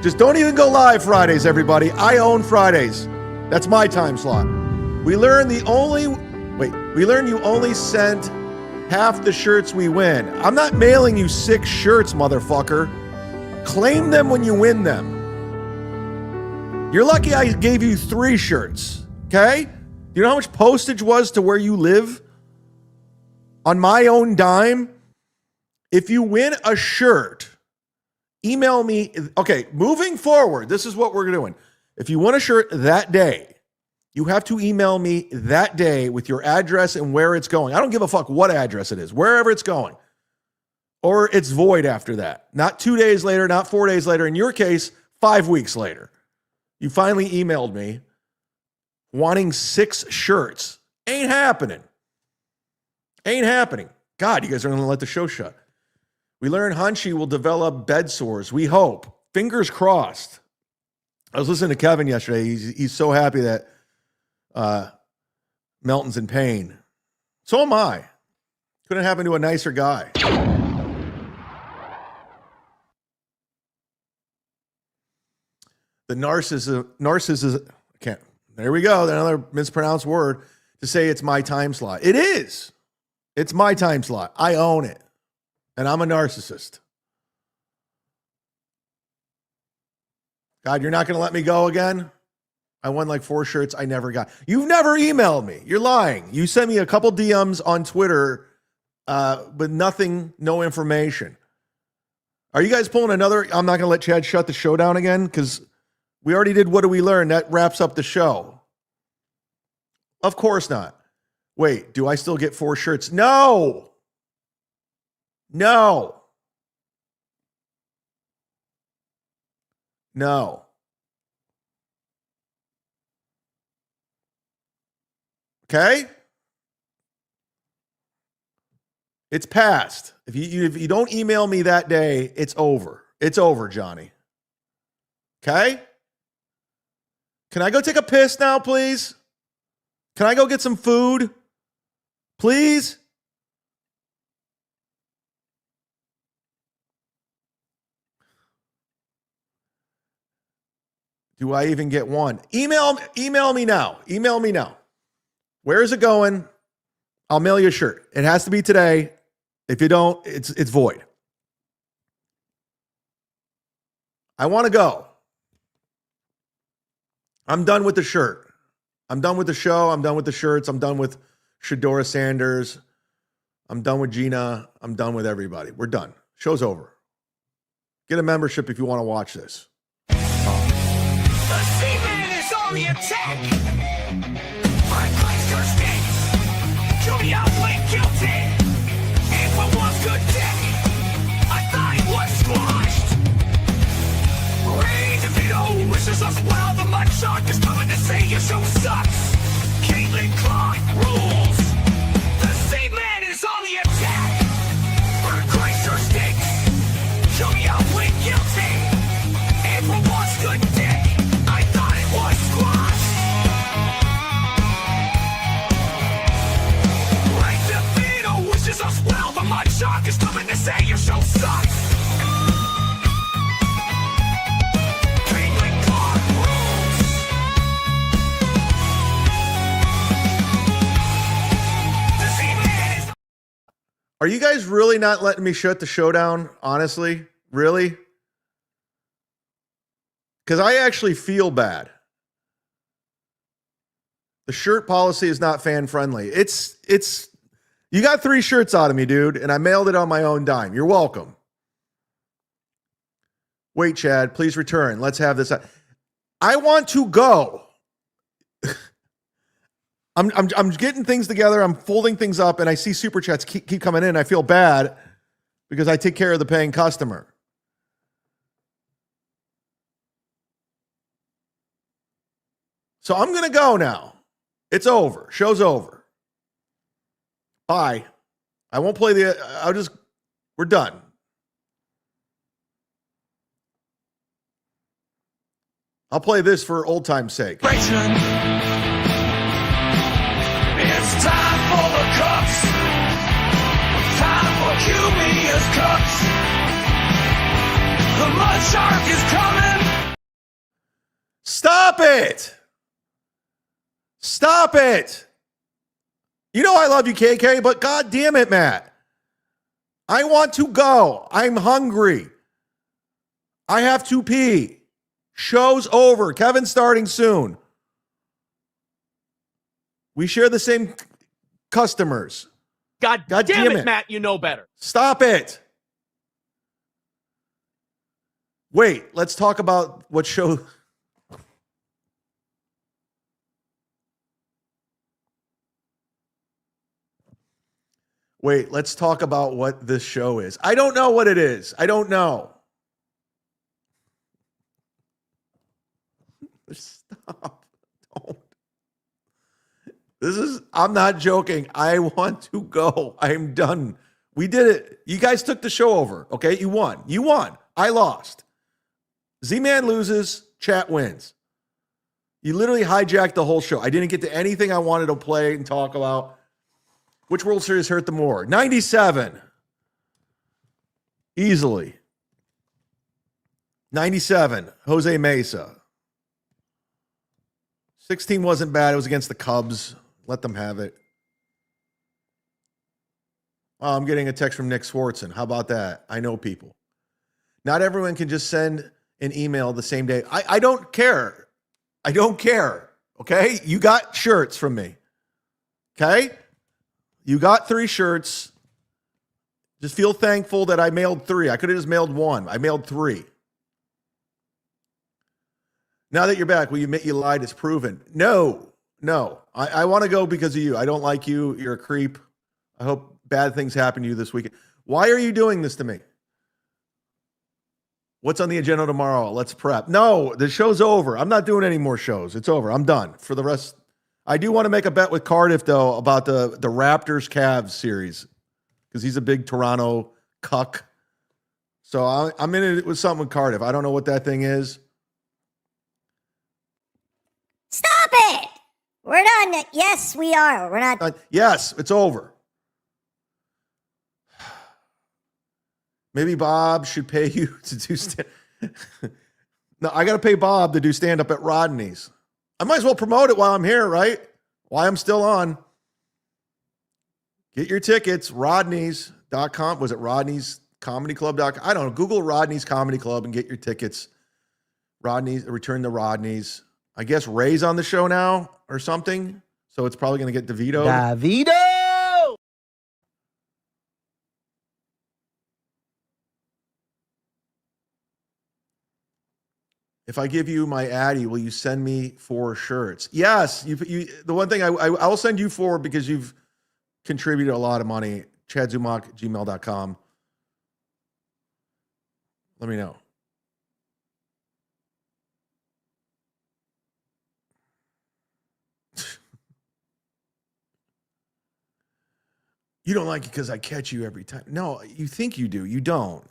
Just don't even go live Fridays, everybody. I own Fridays. That's my time slot. We learned you only sent half the shirts we win. I'm not mailing you 6 shirts, motherfucker. Claim them when you win them. You're lucky I gave you 3 shirts, okay? Do you know how much postage was to where you live? On my own dime? If you win a shirt, email me. Okay, moving forward, this is what we're doing. If you win a shirt that day, you have to email me that day with your address and where it's going. I don't give a fuck what address it is, wherever it's going. Or it's void after that. Not 2 days later, not 4 days later. In your case, 5 weeks later. You finally emailed me wanting 6 shirts. Ain't happening. Ain't happening. God, you guys are going to let the show shut. We learned Hunchy will develop bed sores. We hope. Fingers crossed. I was listening to Kevin yesterday. He's so happy that Melton's in pain. So am I. Couldn't happen to a nicer guy. The narcissism, can't, there we go, another mispronounced word to say it's my time slot. It is. It's my time slot. I own it. And I'm a narcissist. God, you're not going to let me go again? I won like 4 shirts I never got. You've never emailed me. You're lying. You sent me a couple DMs on Twitter, but nothing, no information. Are you guys pulling another? I'm not going to let Chad shut the show down again because we already did What Do We Learn? That wraps up the show. Of course not. Wait, do I still get 4 shirts? No. No. No. Okay? It's past. If you don't email me that day, it's over. It's over, Johnny. Okay? Can I go take a piss now, please? Can I go get some food? Please? Do I even get one? Email me now. Email me now. Where is it going? I'll mail you a shirt. It has to be today. If you don't, it's void. I want to go. I'm done with the shirt. I'm done with the show. I'm done with the shirts. I'm done with Shadora Sanders. I'm done with Gina. I'm done with everybody. We're done. Show's over. Get a membership if you want to watch this. The seaman is on the attack. My Chrysler stinks. Jody outplayed guilty. And for one good day, I thought he was squashed. Ray DeVito wishes us well. The mud shark is coming to say your show sucks. Caitlin Clark rules. The seaman is on the attack. My Chrysler stinks. Jody outplayed guilty. And for once good day, I thought it was squashed. Ray DeVito wishes us well. The mud shark is coming to say your show sucks. Caitlin Clark rules. The seaman is Are you guys really not letting me shut the show down? Honestly? Really? Because I actually feel bad. The shirt policy is not fan friendly. It's you got 3 shirts out of me, dude, and I mailed it on my own dime. You're welcome. Wait, Chad, please return. Let's have this. I want to go. I'm getting things together. I'm folding things up, and I see super chats keep coming in. I feel bad because I take care of the paying customer. So I'm going to go now. It's over. Show's over. Bye. I won't play we're done. I'll play this for old time's sake. It's time for the cups. Time for Cumbia's cups. The mud shark is coming. Stop it. Stop it. You know I love you, KK, but God damn it, Matt. I want to go. I'm hungry. I have to pee. Show's over. Kevin's starting soon. We share the same customers. God damn it, Matt, you know better. Stop it. Wait, let's talk about what show. Wait, let's talk about what this show is. I don't know what it is. I don't know. Stop. Don't. I'm not joking. I want to go. I'm done. We did it. You guys took the show over. Okay. You won. You won. I lost. Z-Man loses. Chat wins. You literally hijacked the whole show. I didn't get to anything I wanted to play and talk about. Which World Series hurt the more? 97. Easily. 97. Jose Mesa. 16 wasn't bad. It was against the Cubs. Let them have it. Oh, I'm getting a text from Nick Swartzen. How about that? I know people. Not everyone can just send an email the same day. I don't care. I don't care. Okay? You got shirts from me. Okay? You got 3 shirts. Just feel thankful that I mailed 3. I could have just mailed 1. I mailed 3. Now that you're back, will you admit you lied? It's proven. No. I want to go because of you. I don't like you. You're a creep. I hope bad things happen to you this weekend. Why are you doing this to me? What's on the agenda tomorrow? Let's prep. No, the show's over. I'm not doing any more shows. It's over. I'm done for the rest. I do want to make a bet with Cardiff, though, about the Raptors Cavs series because he's a big Toronto cuck. So I'm in it with something with Cardiff. I don't know what that thing is. Stop it! We're done. Yes, we are. We're not. Yes, it's over. Maybe Bob should pay you to do No, I got to pay Bob to do stand-up at Rodney's. I might as well promote it while I'm here, right? While I'm still on. Get your tickets, Rodney's.com. Was it Rodney's Comedy Club.com? I don't know. Google Rodney's Comedy Club and get your tickets. Rodney's, return to Rodney's. I guess Ray's on the show now or something. So it's probably going to get DeVito. DeVito! If I give you my Addy, will you send me 4 shirts? Yes. The one thing I will send you 4 because you've contributed a lot of money. chadzumock, gmail.com. Let me know. You don't like it because I catch you every time. No, you think you do. You don't.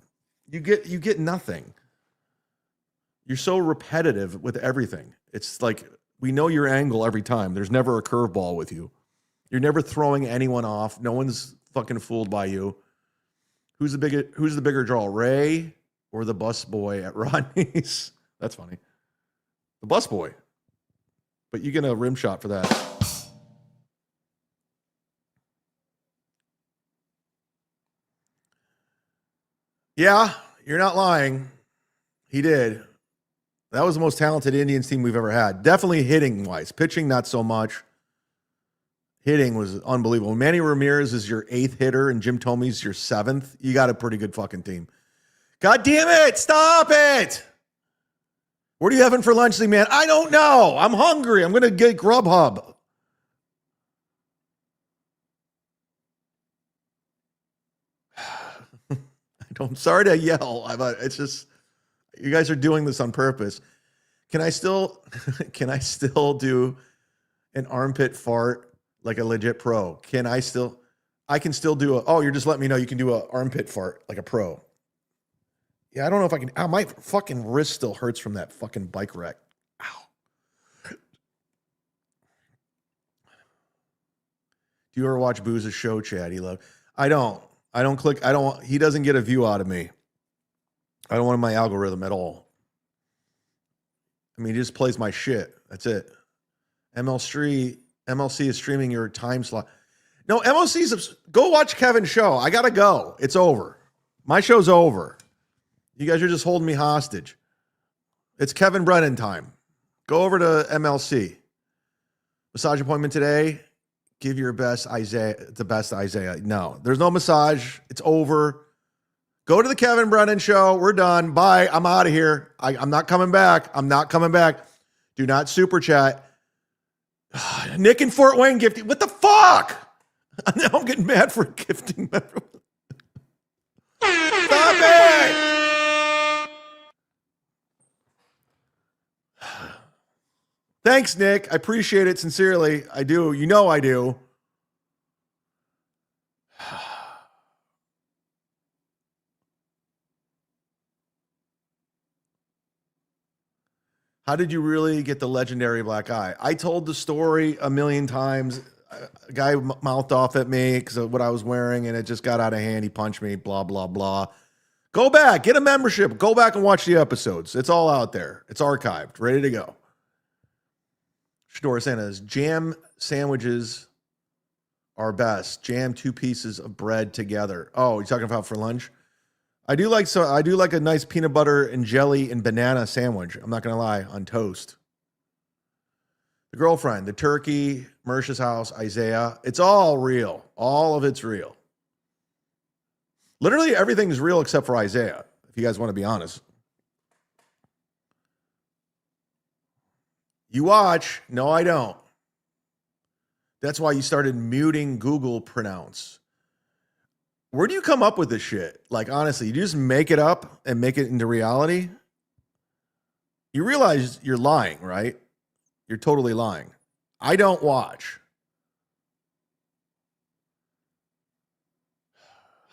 You get nothing. You're so repetitive with everything. It's like we know your angle every time. There's never a curveball with you. You're never throwing anyone off. No one's fucking fooled by you. Who's the bigger draw, Ray or the bus boy at Rodney's? That's funny. The bus boy. But you get a rim shot for that. Yeah, you're not lying. He did. That was the most talented Indians team we've ever had. Definitely hitting wise. Pitching, not so much. Hitting was unbelievable. Manny Ramirez is your 8th hitter and Jim Thomey's your 7th. You got a pretty good fucking team. God damn it. Stop it. What are you having for lunch, Lee, man? I don't know. I'm hungry. I'm going to get Grubhub. I'm sorry to yell. It's just, you guys are doing this on purpose. Can I still do an armpit fart like a legit pro? I can still do you're just letting me know you can do an armpit fart like a pro. Yeah, I don't know if I can. Ow, my fucking wrist still hurts from that fucking bike wreck. Ow. Do you ever watch Booze's show, Chad? I don't click. He doesn't get a view out of me. I don't want my algorithm at all. I mean, he just plays my shit. That's it. MLC is streaming your time slot. No, go watch Kevin's show. I got to go. It's over. My show's over. You guys are just holding me hostage. It's Kevin Brennan time. Go over to MLC. Massage appointment today. Give your best Isaiah. No, there's no massage. It's over. Go to the Kevin Brennan show. We're done. Bye. I'm out of here. I'm not coming back. Do not super chat. Nick in Fort Wayne gifting. What the fuck? Now I'm getting mad for gifting. Stop it. Thanks, Nick. I appreciate it sincerely. I do. You know I do. How did you really get the legendary black eye? I told the story a million times. A guy mouthed off at me because of what I was wearing, and it just got out of hand. He punched me, blah, blah, blah. Go back. Get a membership. Go back and watch the episodes. It's all out there. It's archived. Ready to go. Shadora says, jam sandwiches are best. Jam 2 pieces of bread together. Oh, you're talking about for lunch? I do like a nice peanut butter and jelly and banana sandwich. I'm not going to lie, on toast. The girlfriend, the turkey, Mersha's house, Isaiah. It's all real. All of it's real. Literally everything's real except for Isaiah, if you guys want to be honest. You watch. No, I don't. That's why you started muting Google pronounce. Where do you come up with this shit? Like, honestly, you just make it up and make it into reality? You realize you're lying, right? You're totally lying. I don't watch.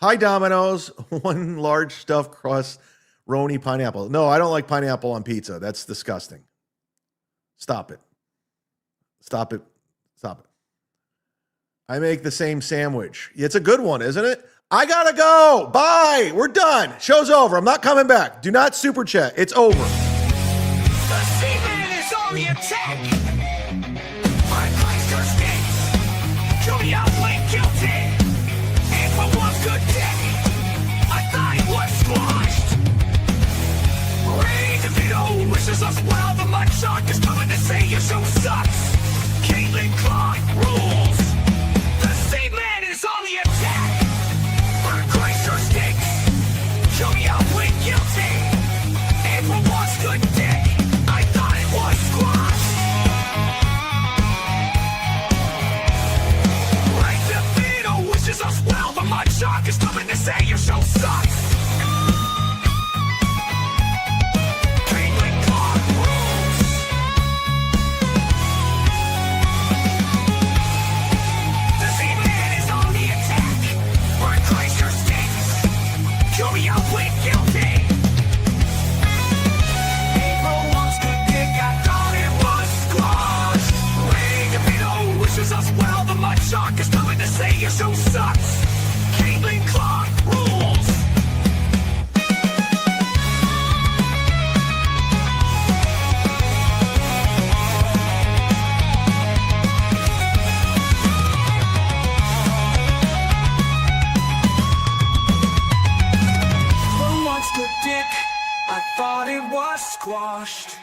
Hi, Domino's. 1 large stuffed crust Roni pineapple. No, I don't like pineapple on pizza. That's disgusting. Stop it. Stop it. Stop it. I make the same sandwich. It's a good one, isn't it? I gotta go. Bye. We're done. Show's over. I'm not coming back. Do not super chat. It's over. The seaman is on the attack. My Meister states, Jody outplayed guilty. And for one good day, I thought he was squashed. Ray DeVito wishes us well. The mud shark is coming to say your show sucks. Caitlin Clark rules. The seaman is on the attack. Chrysler stinks. Jody outplayed guilty. And for once good day, I thought it was squashed.